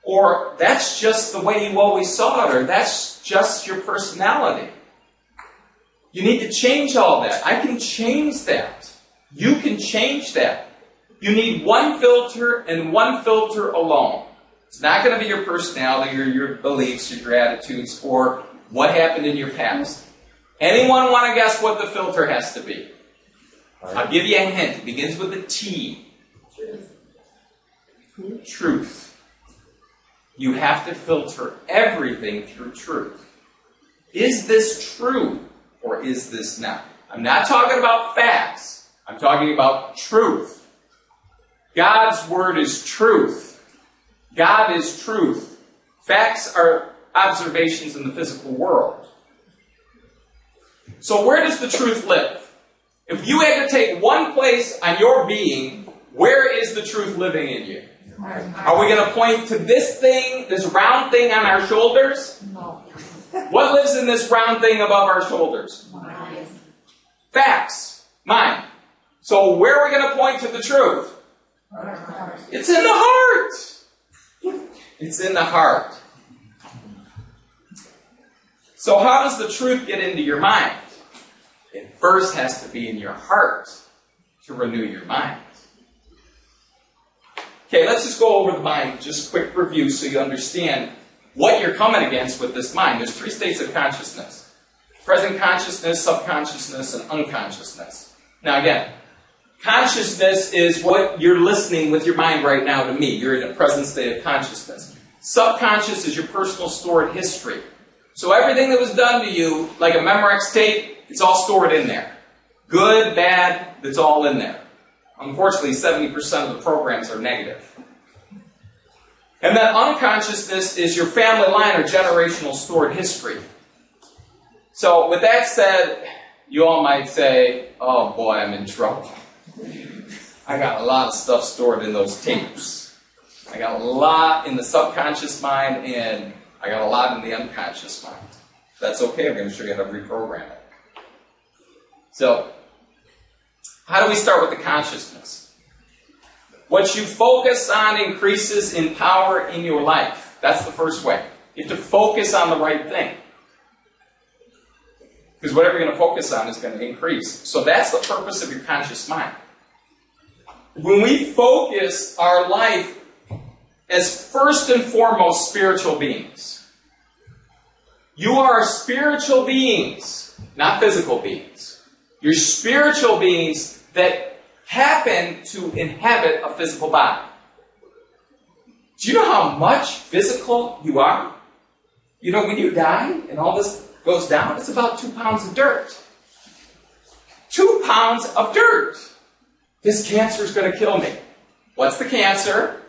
Or that's just the way you always saw it. Or that's just your personality. You need to change all that. I can change that. You can change that. You need one filter and one filter alone. It's not going to be your personality or your beliefs or your attitudes or what happened in your past. Anyone want to guess what the filter has to be? I'll give you a hint. It begins with a T. Truth. You have to filter everything through truth. Is this true or is this not? I'm not talking about facts. I'm talking about truth. God's word is truth. God is truth. Facts are observations in the physical world. So where does the truth live? If you had to take one place on your being, where is the truth living in you? Are we going to point to this thing, this round thing on our shoulders? No. What lives in this round thing above our shoulders? Facts. Mind. So where are we going to point to the truth? It's in the heart. It's in the heart. So how does the truth get into your mind? It first has to be in your heart to renew your mind. Okay, let's just go over the mind, just a quick review so you understand what you're coming against with this mind. There's 3 states of consciousness. Present consciousness, subconsciousness, and unconsciousness. Now again, consciousness is what you're listening with your mind right now to me. You're in a present state of consciousness. Subconscious is your personal stored history. So everything that was done to you, like a Memorex tape, it's all stored in there. Good, bad, it's all in there. Unfortunately, 70% of the programs are negative. And then unconsciousness is your family line or generational stored history. So with that said, you all might say, oh boy, I'm in trouble. I got a lot of stuff stored in those tapes. I got a lot in the subconscious mind, and I got a lot in the unconscious mind. That's okay, I'm going to show you how to reprogram it. So, how do we start with the consciousness? What you focus on increases in power in your life. That's the first way. You have to focus on the right thing. Because whatever you're going to focus on is going to increase. So that's the purpose of your conscious mind. When we focus our life as first and foremost spiritual beings. You are spiritual beings, not physical beings. You're spiritual beings that happen to inhabit a physical body. Do you know how much physical you are? You know, when you die and all this goes down, it's about 2 pounds of dirt. 2 pounds of dirt. This cancer is going to kill me. What's the cancer?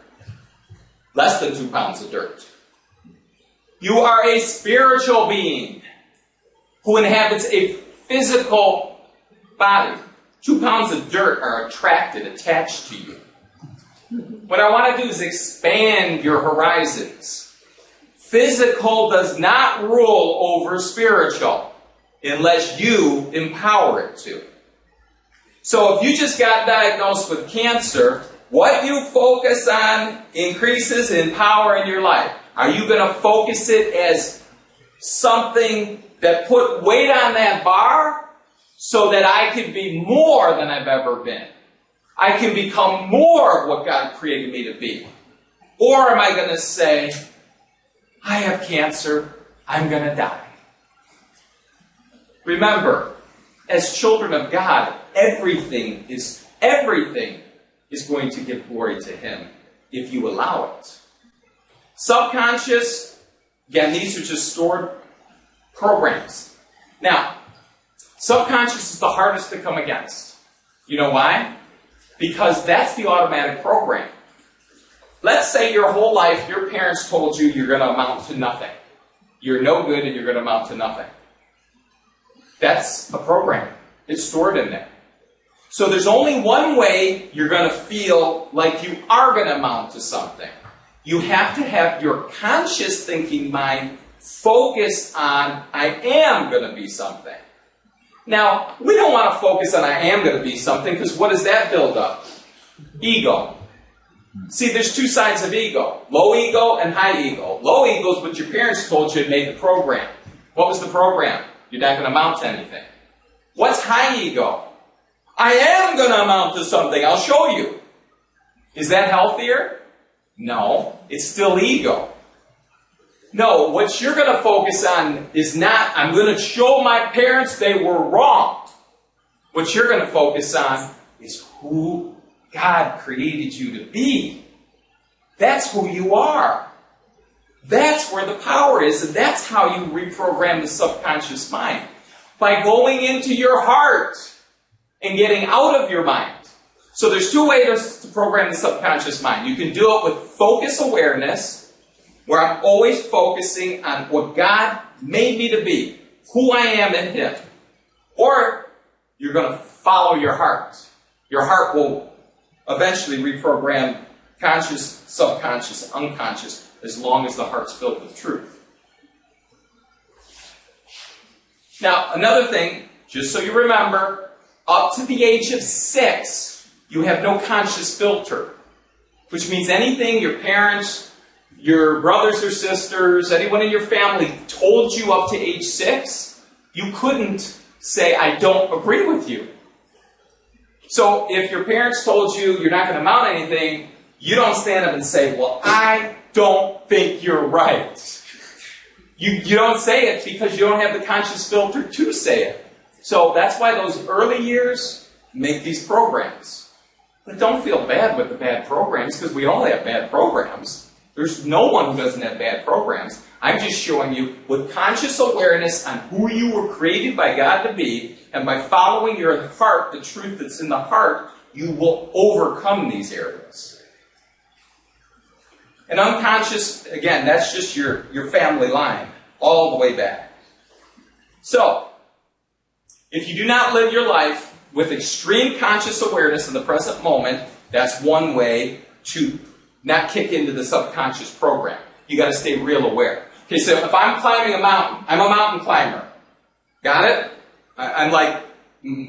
Less than 2 pounds of dirt. You are a spiritual being who inhabits a physical body. 2 pounds of dirt are attached to you. What I want to do is expand your horizons. Physical does not rule over spiritual unless you empower it to. So if you just got diagnosed with cancer, what you focus on increases in power in your life. Are you going to focus it as something that put weight on that bar so that I can be more than I've ever been? I can become more of what God created me to be. Or am I going to say, I have cancer, I'm going to die? Remember, as children of God, everything is going to give glory to Him if you allow it. Subconscious, again, these are just stored programs. Now, subconscious is the hardest to come against. You know why? Because that's the automatic program. Let's say your whole life your parents told you you're going to amount to nothing. You're no good and you're going to amount to nothing. That's a program. It's stored in there. So there's only one way you're going to feel like you are going to amount to something. You have to have your conscious thinking mind focused on, I am going to be something. Now, we don't want to focus on I am going to be something, because what does that build up? Ego. See, there's 2 sides of ego. Low ego and high ego. Low ego is what your parents told you and made the program. What was the program? You're not going to amount to anything. What's high ego? I am going to amount to something. I'll show you. Is that healthier? No. It's still ego. No, what you're going to focus on is not, I'm going to show my parents they were wrong. What you're going to focus on is who God created you to be. That's who you are. That's where the power is, and that's how you reprogram the subconscious mind. By going into your heart and getting out of your mind. So there's two ways to program the subconscious mind. You can do it with focus awareness, where I'm always focusing on what God made me to be, who I am in Him. Or you're going to follow your heart. Your heart will eventually reprogram conscious, subconscious, unconscious, as long as the heart's filled with truth. Now, another thing, just so you remember, up to the age of 6, you have no conscious filter, which means anything your parents, your brothers or sisters, anyone in your family told you up to age 6, you couldn't say, I don't agree with you. So if your parents told you you're not going to mount anything, you don't stand up and say, well, I don't think you're right. You don't say it because you don't have the conscious filter to say it. So that's why those early years make these programs. But don't feel bad with the bad programs, because we all have bad programs. There's no one who doesn't have bad programs. I'm just showing you, with conscious awareness on who you were created by God to be, and by following your heart, the truth that's in the heart, you will overcome these areas. And unconscious, again, that's just your family line, all the way back. So, if you do not live your life with extreme conscious awareness in the present moment, that's one way to not kick into the subconscious program. You got to stay real aware. Okay, so if I'm climbing a mountain, I'm a mountain climber. Got it? I'm like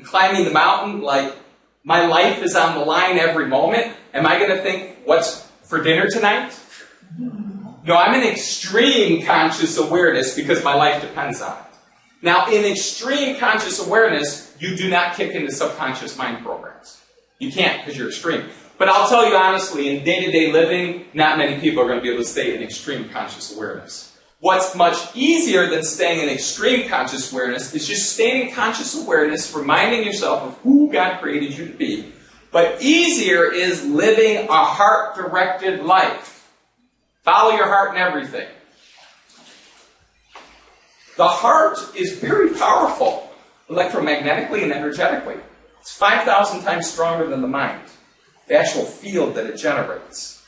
climbing the mountain, like my life is on the line every moment. Am I going to think, what's for dinner tonight? No, I'm in extreme conscious awareness because my life depends on it. Now, in extreme conscious awareness, you do not kick into subconscious mind programs. You can't because you're extreme. But I'll tell you honestly, in day-to-day living, not many people are going to be able to stay in extreme conscious awareness. What's much easier than staying in extreme conscious awareness is just staying in conscious awareness, reminding yourself of who God created you to be. But easier is living a heart-directed life. Follow your heart in everything. The heart is very powerful, electromagnetically and energetically. It's 5,000 times stronger than the mind, the actual field that it generates.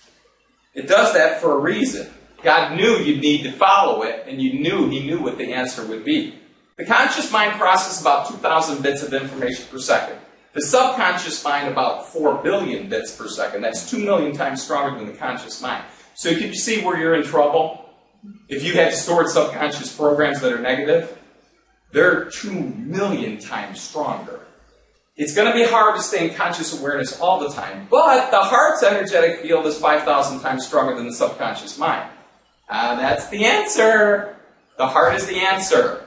It does that for a reason. God knew you'd need to follow it, and He knew what the answer would be. The conscious mind processes about 2,000 bits of information per second. The subconscious mind about 4 billion bits per second. That's 2 million times stronger than the conscious mind. So can you see where you're in trouble? If you have stored subconscious programs that are negative, they're 2 million times stronger. It's going to be hard to stay in conscious awareness all the time, but the heart's energetic field is 5,000 times stronger than the subconscious mind. That's the answer. The heart is the answer.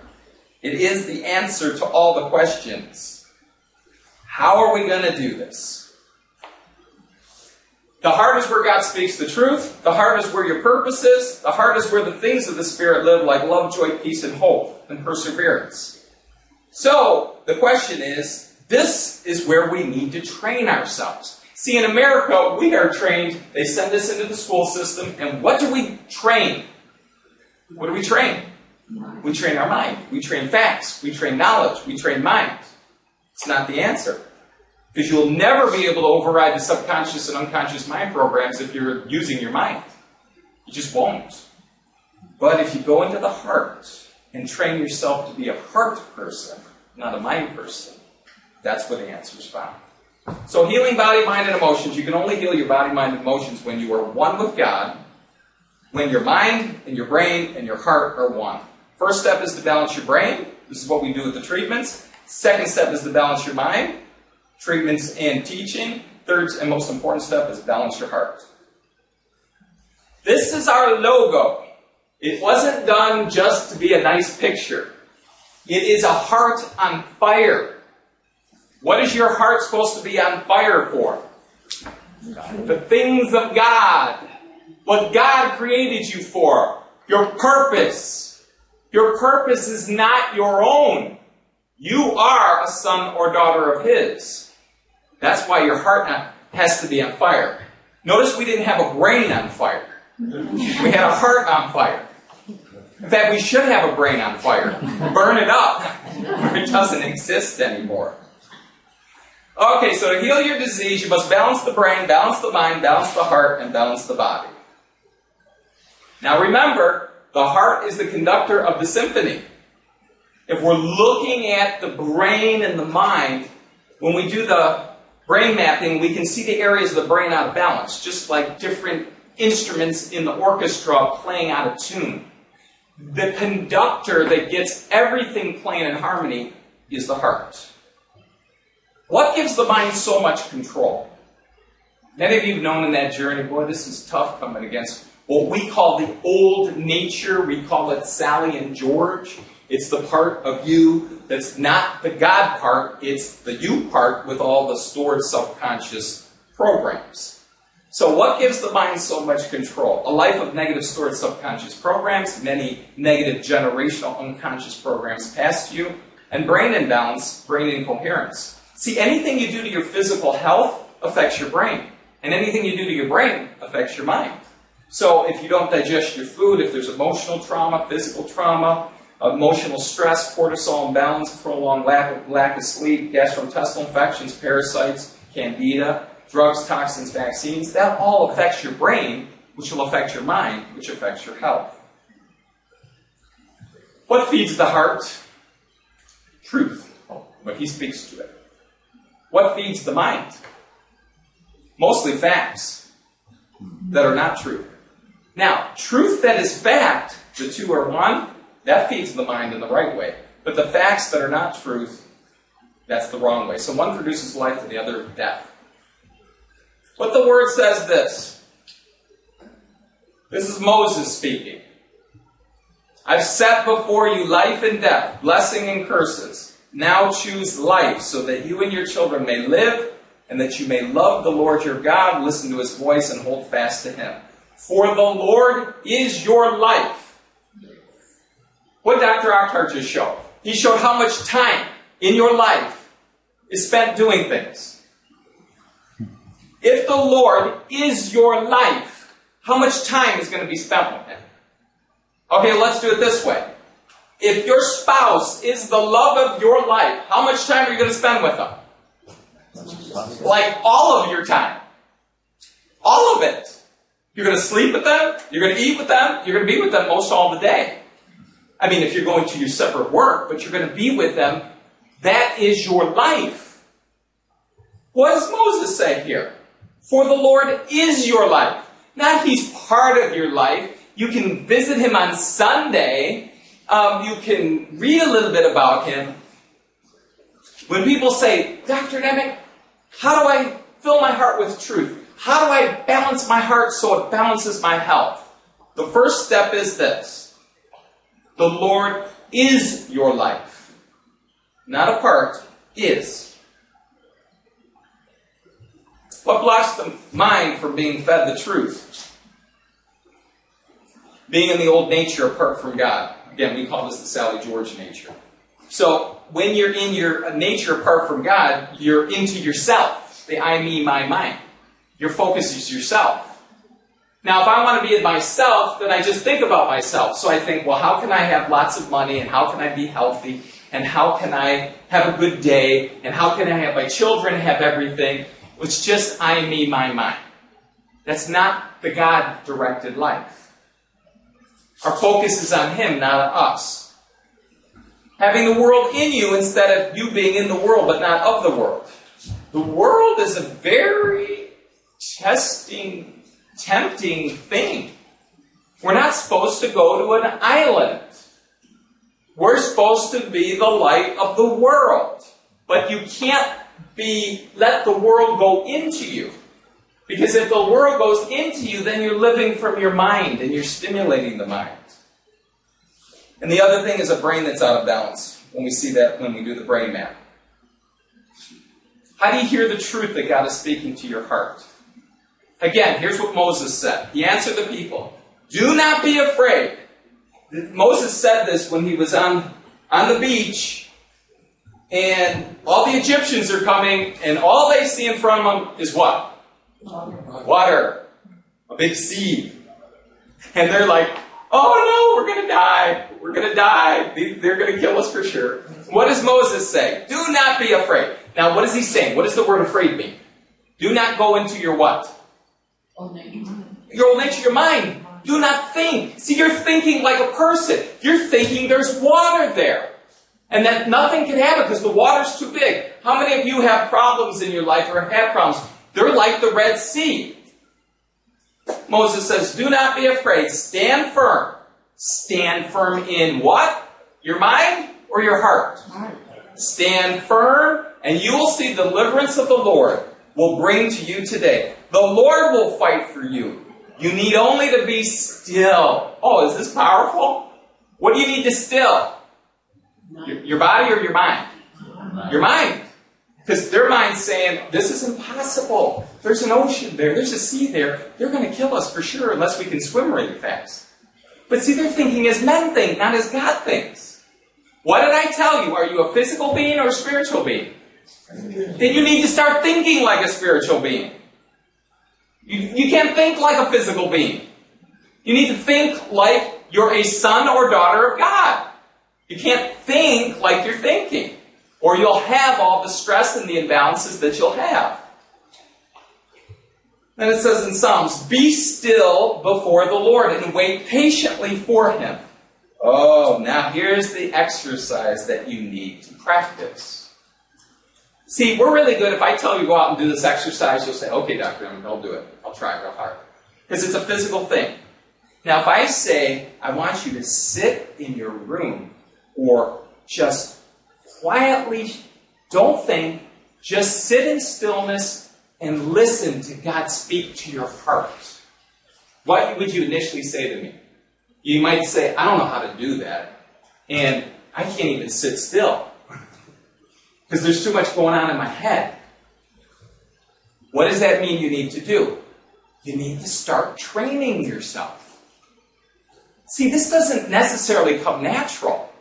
It is the answer to all the questions. How are we going to do this? The heart is where God speaks the truth. The heart is where your purpose is. The heart is where the things of the Spirit live, like love, joy, peace, and hope, and perseverance. So, the question is, this is where we need to train ourselves. See, in America, we are trained. They send us into the school system, and what do we train? What do we train? We train our mind. We train facts. We train knowledge. We train mind. It's not the answer. Because you'll never be able to override the subconscious and unconscious mind programs if you're using your mind. You just won't. But if you go into the heart and train yourself to be a heart person, not a mind person, that's where the answer is found. So healing body, mind, and emotions. You can only heal your body, mind, and emotions when you are one with God, when your mind and your brain and your heart are one. First step is to balance your brain. This is what we do with the treatments. Second step is to balance your mind. Treatments and teaching. Third and most important step is balance your heart. This is our logo. It wasn't done just to be a nice picture. It is a heart on fire. What is your heart supposed to be on fire for? The things of God. What God created you for. Your purpose. Your purpose is not your own. You are a son or daughter of His. That's why your heart has to be on fire. Notice we didn't have a brain on fire. We had a heart on fire. In fact, we should have a brain on fire. Burn it up. It doesn't exist anymore. Okay, so to heal your disease, you must balance the brain, balance the mind, balance the heart, and balance the body. Now remember, the heart is the conductor of the symphony. If we're looking at the brain and the mind, when we do the brain mapping, we can see the areas of the brain out of balance, just like different instruments in the orchestra playing out of tune. The conductor that gets everything playing in harmony is the heart. What gives the mind so much control? Many of you have known in that journey, boy, this is tough coming against what we call the old nature. We call it Sally and George. It's the part of you that's not the God part, it's the you part with all the stored subconscious programs. So what gives the mind so much control? A life of negative stored subconscious programs, many negative generational unconscious programs past you, and brain imbalance, brain incoherence. See, anything you do to your physical health affects your brain, and anything you do to your brain affects your mind. So if you don't digest your food, if there's emotional trauma, physical trauma, emotional stress, cortisol imbalance, prolonged lack of sleep, gastrointestinal infections, parasites, candida, drugs, toxins, vaccines, that all affects your brain, which will affect your mind, which affects your health. What feeds the heart? Truth, but he speaks to it. What feeds the mind? Mostly facts that are not true. Now, truth that is fact, the two are one, that feeds the mind in the right way. But the facts that are not truth, that's the wrong way. So one produces life and the other death. But the word says this. This is Moses speaking. I've set before you life and death, blessing and curses. Now choose life so that you and your children may live and that you may love the Lord your God, listen to his voice, and hold fast to him. For the Lord is your life. What did Dr. Akhtar just show? He showed how much time in your life is spent doing things. If the Lord is your life, how much time is going to be spent with him? Okay, let's do it this way. If your spouse is the love of your life, how much time are you going to spend with them? Like all of your time. All of it. You're going to sleep with them, you're going to eat with them, you're going to be with them most all the day. I mean, if you're going to your separate work, but you're going to be with them, that is your life. What does Moses say here? For the Lord is your life. Not he's part of your life. You can visit him on Sunday. You can read a little bit about him. When people say, Dr. Nemec, how do I fill my heart with truth? How do I balance my heart so it balances my health? The first step is this. The Lord is your life. Not a part, is. What blocks the mind from being fed the truth? Being in the old nature apart from God. Again, we call this the Sally George nature. So, when you're in your nature apart from God, you're into yourself. The I, me, my, mine. Your focus is yourself. Now, if I want to be in myself, then I just think about myself. So I think, well, how can I have lots of money, and how can I be healthy, and how can I have a good day, and how can I have my children have everything? It's just I, me, my, mine. That's not the God-directed life. Our focus is on him, not on us. Having the world in you instead of you being in the world, but not of the world. The world is a very tempting thing. We're not supposed to go to an island. We're supposed to be the light of the world. But you can't let the world go into you. Because if the world goes into you, then you're living from your mind and you're stimulating the mind. And the other thing is a brain that's out of balance. When we see that when we do the brain map. How do you hear the truth that God is speaking to your heart? Again, here's what Moses said. He answered the people, do not be afraid. Moses said this when he was on the beach, and all the Egyptians are coming, and all they see in front of them is what? Water. A big sea. And they're like, oh no, we're going to die. We're going to die. They're going to kill us for sure. What does Moses say? Do not be afraid. Now, what is he saying? What does the word afraid mean? Do not go into your what? Your old nature, your mind. Do not think. See, you're thinking like a person. You're thinking there's water there. And that nothing can happen because the water's too big. How many of you have problems in your life or have had problems? They're like the Red Sea. Moses says, do not be afraid. Stand firm. Stand firm in what? Your mind or your heart? Stand firm, and you will see the deliverance of the Lord will bring to you today. The Lord will fight for you. You need only to be still. Oh, is this powerful? What do you need to still? Your body or your mind? Your mind. Because their mind's saying, this is impossible. There's an ocean there. There's a sea there. They're going to kill us for sure unless we can swim really fast. But see, they're thinking as men think, not as God thinks. What did I tell you? Are you a physical being or a spiritual being? Then you need to start thinking like a spiritual being. You can't think like a physical being. You need to think like you're a son or daughter of God. You can't think like you're thinking, or you'll have all the stress and the imbalances that you'll have. Then it says in Psalms, be still before the Lord and wait patiently for Him. Oh, now here's the exercise that you need to practice. See, we're really good. If I tell you to go out and do this exercise, you'll say, okay, doctor, I'll do it. I'll try real hard. Because it's a physical thing. Now, if I say, I want you to sit in your room or just quietly, don't think, just sit in stillness and listen to God speak to your heart. What would you initially say to me? You might say, I don't know how to do that. And I can't even sit still. Because there's too much going on in my head. What does that mean you need to do? You need to start training yourself. See, this doesn't necessarily come natural.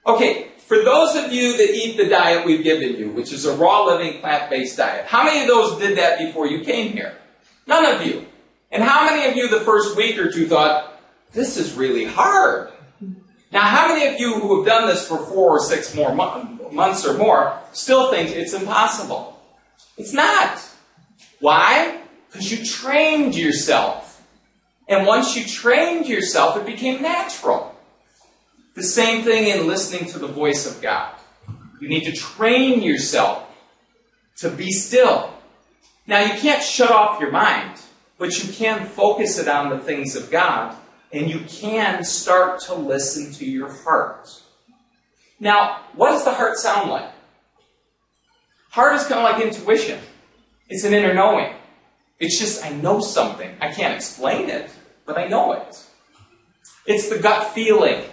Okay, for those of you that eat the diet we've given you, which is a raw living plant-based diet, how many of those did that before you came here? None of you. And how many of you the first week or two thought, this is really hard? Now, how many of you who have done this for 4 or 6 more months or more still think it's impossible? It's not. Why? Because you trained yourself. And once you trained yourself, it became natural. The same thing in listening to the voice of God. You need to train yourself to be still. Now, you can't shut off your mind, but you can focus it on the things of God, and you can start to listen to your heart. Now, what does the heart sound like? Heart is kind of like intuition. It's an inner knowing. It's just, I know something. I can't explain it, but I know it. It's the gut feeling.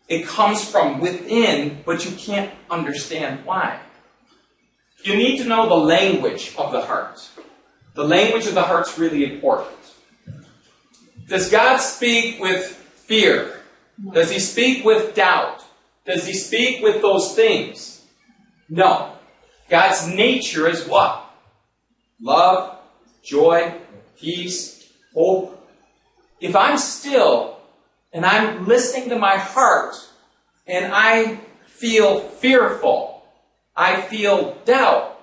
It comes from within, but you can't understand why. You need to know the language of the heart. The language of the heart's really important. Does God speak with fear? Does He speak with doubt? Does He speak with those things? No. God's nature is what? Love, joy, peace, hope. If I'm still and I'm listening to my heart and I feel fearful, I feel doubt,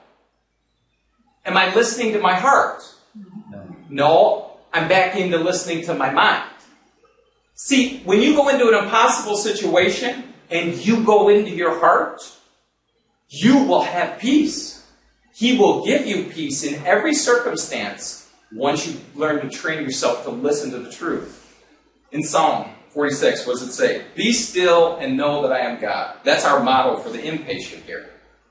am I listening to my heart? No, I'm back into listening to my mind. See, when you go into an impossible situation and you go into your heart, you will have peace. He will give you peace in every circumstance once you learn to train yourself to listen to the truth. In Psalm 46, what does it say? Be still and know that I am God. That's our motto for the impatient here.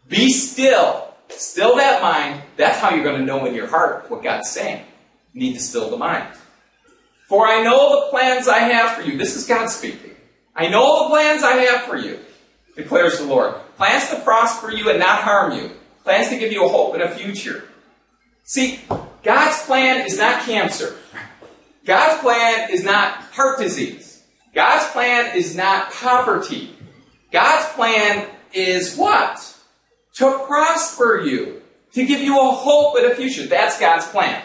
Be still. Still that mind. That's how you're going to know in your heart what God's saying. You need to still the mind. For I know the plans I have for you. This is God speaking. I know the plans I have for you, declares the Lord. Plans to prosper you and not harm you. Plans to give you a hope and a future. See, God's plan is not cancer. God's plan is not heart disease. God's plan is not poverty. God's plan is what? To prosper you. To give you a hope and a future. That's God's plan.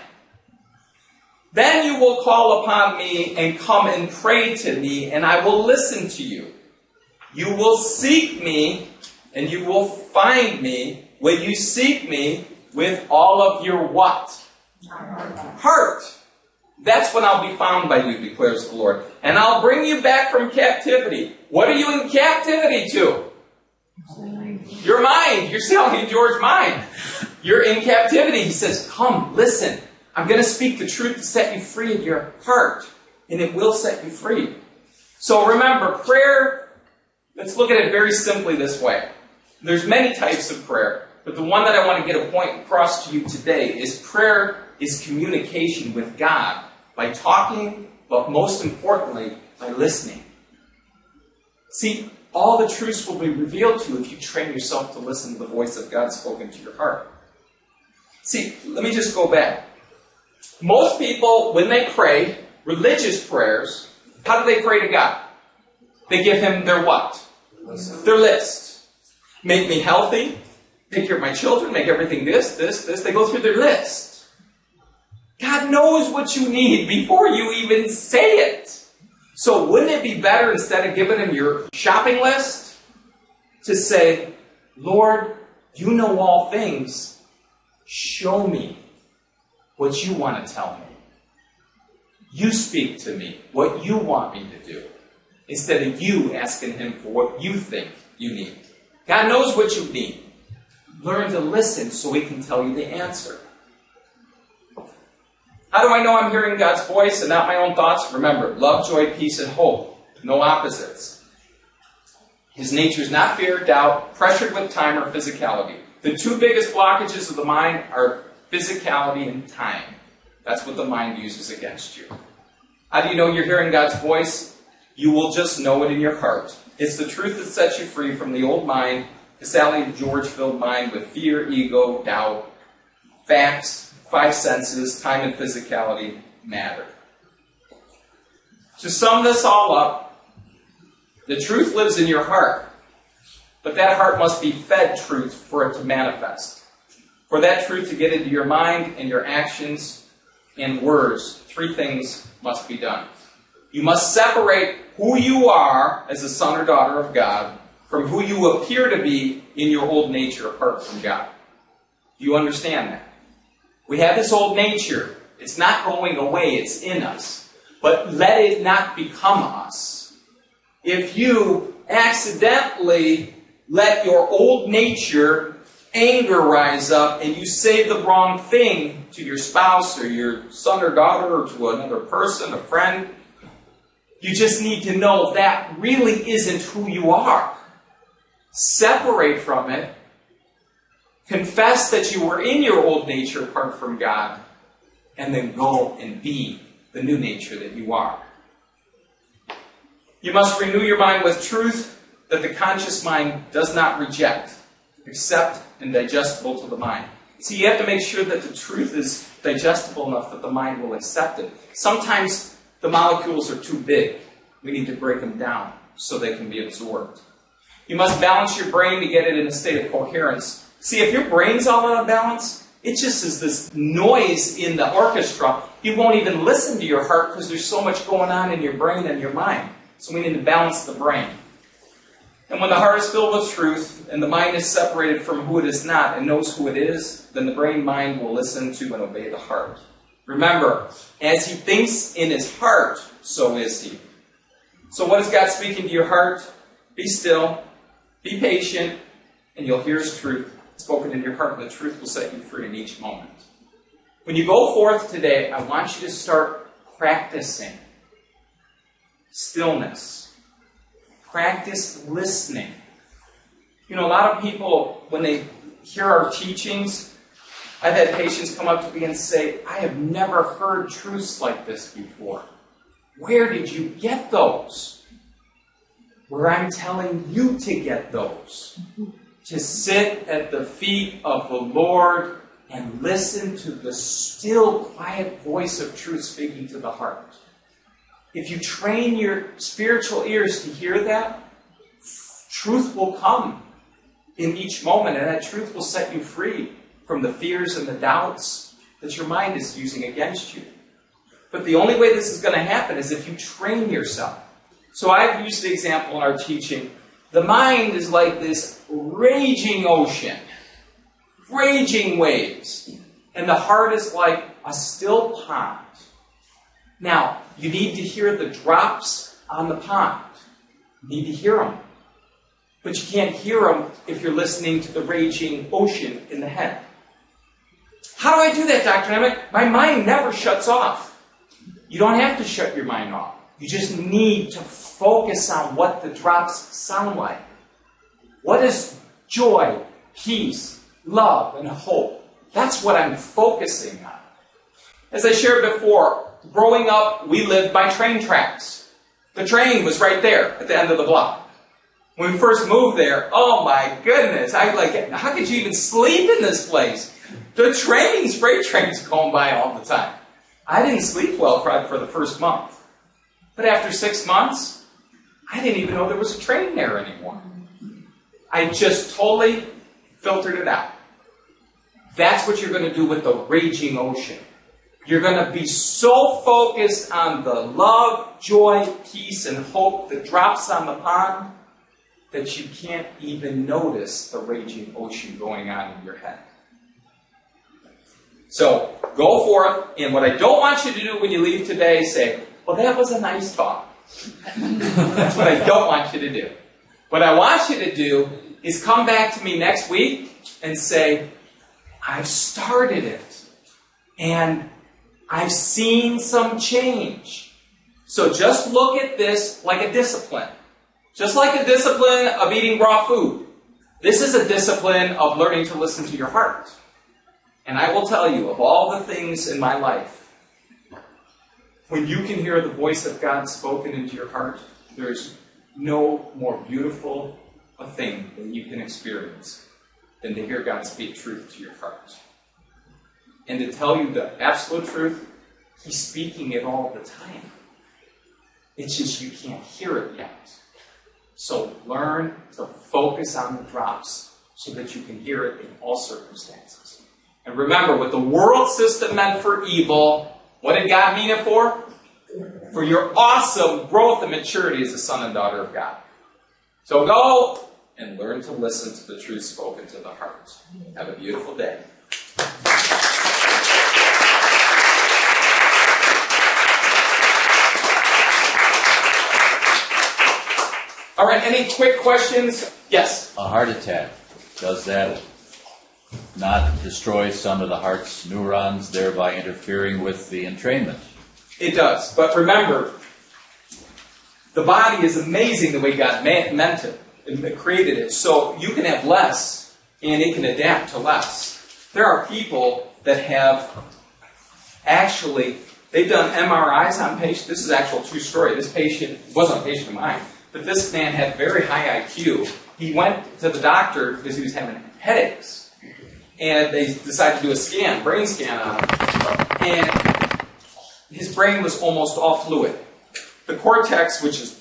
Then you will call upon me and come and pray to me, and I will listen to you. You will seek me, and you will find me when you seek me with all of your what? Heart. That's when I'll be found by you, declares the Lord. And I'll bring you back from captivity. What are you in captivity to? Your mind. You're selling George's mind. You're in captivity. He says, come, listen. I'm going to speak the truth to set you free in your heart. And it will set you free. So remember, prayer, let's look at it very simply this way. There's many types of prayer. But the one that I want to get a point across to you today is prayer is communication with God by talking, but most importantly, by listening. See, all the truths will be revealed to you if you train yourself to listen to the voice of God spoken to your heart. See, let me just go back. Most people, when they pray, religious prayers, how do they pray to God? They give Him their what? Their list. Make me healthy, take care of my children, make everything this. They go through their list. God knows what you need before you even say it. So wouldn't it be better, instead of giving Him your shopping list, to say, Lord, you know all things. Show me what you want to tell me. You speak to me what you want me to do, instead of you asking Him for what you think you need. God knows what you need. Learn to listen so He can tell you the answer. How do I know I'm hearing God's voice and not my own thoughts? Remember, love, joy, peace, and hope. No opposites. His nature is not fear, doubt, pressured with time, or physicality. The two biggest blockages of the mind are physicality and time. That's what the mind uses against you. How do you know you're hearing God's voice? You will just know it in your heart. It's the truth that sets you free from the old mind, the Sally and George-filled mind with fear, ego, doubt, facts, five senses, time, and physicality matter. To sum this all up, the truth lives in your heart, but that heart must be fed truth for it to manifest. For that truth to get into your mind and your actions and words, three things must be done. You must separate who you are as a son or daughter of God from who you appear to be in your old nature apart from God. Do you understand that? We have this old nature. It's not going away. It's in us. But let it not become us. If you accidentally let your old nature anger rise up and you say the wrong thing to your spouse or your son or daughter or to another person, a friend, you just need to know that really isn't who you are. Separate from it. Confess that you were in your old nature apart from God, and then go and be the new nature that you are. You must renew your mind with truth that the conscious mind does not reject, accept, and digestible to the mind. See, you have to make sure that the truth is digestible enough that the mind will accept it. Sometimes the molecules are too big. We need to break them down so they can be absorbed. You must balance your brain to get it in a state of coherence. See, if your brain's all out of balance, it just is this noise in the orchestra. You won't even listen to your heart because there's so much going on in your brain and your mind. So we need to balance the brain. And when the heart is filled with truth and the mind is separated from who it is not and knows who it is, then the brain-mind will listen to and obey the heart. Remember, as he thinks in his heart, so is he. So what is God speaking to your heart? Be still, be patient, and you'll hear his truth spoken in your heart, and the truth will set you free in each moment. When you go forth today, I want you to start practicing stillness. Practice listening. You know, a lot of people, when they hear our teachings, I've had patients come up to me and say, I have never heard truths like this before. Where did you get those? Where I'm telling you to get those. To sit at the feet of the Lord and listen to the still, quiet voice of truth speaking to the heart. If you train your spiritual ears to hear that, truth will come in each moment, and that truth will set you free from the fears and the doubts that your mind is using against you. But the only way this is going to happen is if you train yourself. So I've used the example in our teaching. The mind is like this raging ocean, raging waves. And the heart is like a still pond. Now, you need to hear the drops on the pond. You need to hear them. But you can't hear them if you're listening to the raging ocean in the head. How do I do that, Dr. Nemec? My mind never shuts off. You don't have to shut your mind off. You just need to focus on what the drops sound like. What is joy, peace, love, and hope? That's what I'm focusing on. As I shared before, growing up, we lived by train tracks. The train was right there at the end of the block. When we first moved there, oh my goodness, how could you even sleep in this place? The trains, freight trains going by all the time. I didn't sleep well probably for the first month. But after 6 months, I didn't even know there was a train there anymore. I just totally filtered it out. That's what you're going to do with the raging ocean. You're going to be so focused on the love, joy, peace, and hope that drops on the pond that you can't even notice the raging ocean going on in your head. So, go forth, and what I don't want you to do when you leave today is say, well, that was a nice talk. That's what I don't want you to do. What I want you to do is come back to me next week and say, I've started it, and I've seen some change. So just look at this like a discipline. Just like a discipline of eating raw food. This is a discipline of learning to listen to your heart. And I will tell you, of all the things in my life, when you can hear the voice of God spoken into your heart, there's no more beautiful a thing that you can experience than to hear God speak truth to your heart. And to tell you the absolute truth, He's speaking it all the time. It's just you can't hear it yet. So learn to focus on the drops so that you can hear it in all circumstances. And remember, what the world system meant for evil, what did God mean it for? For your awesome growth and maturity as a son and daughter of God. So go and learn to listen to the truth spoken to the heart. Have a beautiful day. All right, any quick questions? Yes? A heart attack, does that not destroy some of the heart's neurons, thereby interfering with the entrainment? It does. But remember, the body is amazing the way God meant it and created it. So you can have less, and it can adapt to less. There are people that have actually, they've done MRIs on patients. This is an actual true story. This patient wasn't a patient of mine, but this man had very high IQ. He went to the doctor because he was having headaches. And they decided to do a scan, brain scan on him. And his brain was almost all fluid. The cortex, which is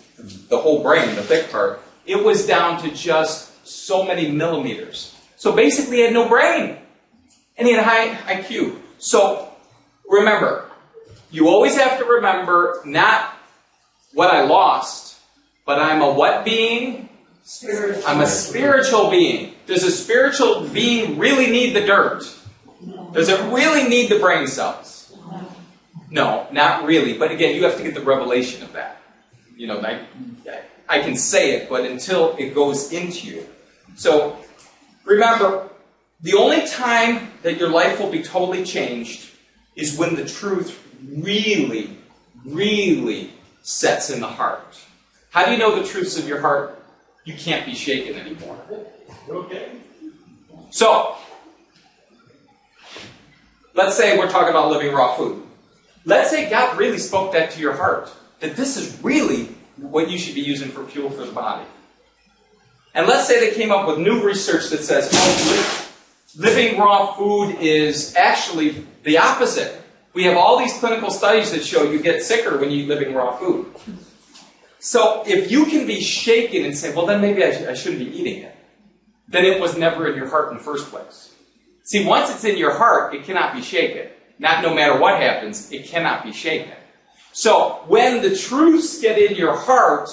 the whole brain, the thick part, it was down to just so many millimeters. So basically he had no brain. And he had a high IQ. So remember, you always have to remember not what I lost, but I'm a what being? Spiritual. I'm a spiritual being. Does a spiritual being really need the dirt? Does it really need the brain cells? No, not really. But again, you have to get the revelation of that. You know, I can say it, but until it goes into you. So, remember, the only time that your life will be totally changed is when the truth really, really sets in the heart. How do you know the truths of your heart? You can't be shaken anymore. Okay. So, let's say we're talking about living raw food. Let's say God really spoke that to your heart, that this is really what you should be using for fuel for the body. And let's say they came up with new research that says, oh, living raw food is actually the opposite. We have all these clinical studies that show you get sicker when you eat living raw food. So if you can be shaken and say, well, then maybe I shouldn't be eating it, then it was never in your heart in the first place. See, once it's in your heart, it cannot be shaken. Not no matter what happens, it cannot be shaken. So when the truths get in your heart,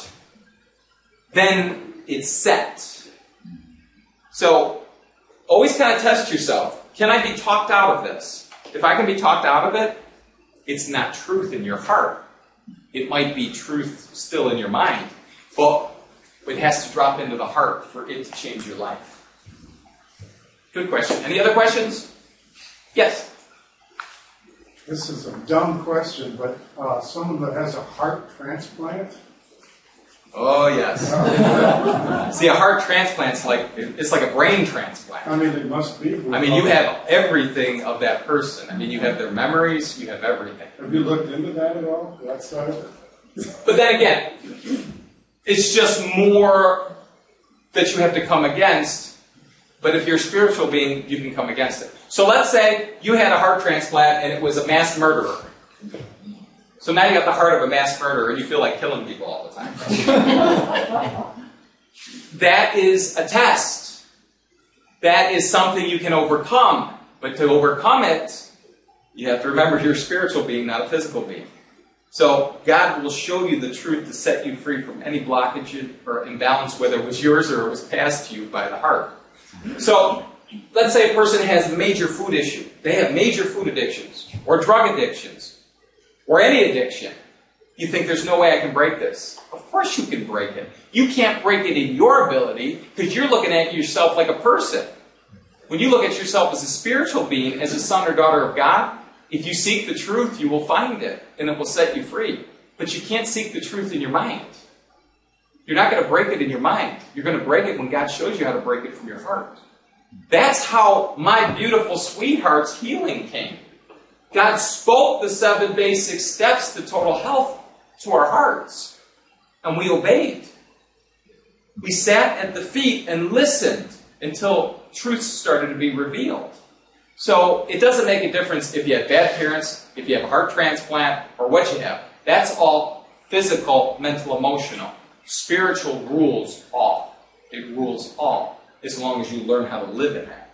then it's set. So always kind of test yourself. Can I be talked out of this? If I can be talked out of it, it's not truth in your heart. It might be truth still in your mind, but it has to drop into the heart for it to change your life. Good question. Any other questions? Yes? This is a dumb question, but someone that has a heart transplant? Oh, yes. See, a heart transplant's it's like a brain transplant. I mean, it must be. I mean, you have everything of that person. I mean, you have their memories, you have everything. Have you looked into that at all? That side of it? But then again, it's just more that you have to come against. But if you're a spiritual being, you can come against it. So let's say you had a heart transplant and it was a mass murderer. So now you got the heart of a mass murderer and you feel like killing people all the time. That is a test. That is something you can overcome. But to overcome it, you have to remember you're a spiritual being, not a physical being. So God will show you the truth to set you free from any blockage or imbalance, whether it was yours or it was passed to you by the heart. So let's say a person has a major food issue. They have major food addictions or drug addictions or any addiction. You think there's no way I can break this. Of course you can break it. You can't break it in your ability because you're looking at yourself like a person. When you look at yourself as a spiritual being, as a son or daughter of God, if you seek the truth, you will find it, and it will set you free. But you can't seek the truth in your mind. You're not going to break it in your mind. You're going to break it when God shows you how to break it from your heart. That's how my beautiful sweetheart's healing came. God spoke the 7 basic steps to total health to our hearts, and we obeyed. We sat at the feet and listened until truth started to be revealed. So it doesn't make a difference if you have bad parents, if you have a heart transplant, or what you have. That's all physical, mental, emotional. Spiritual rules all. It rules all, as long as you learn how to live in that.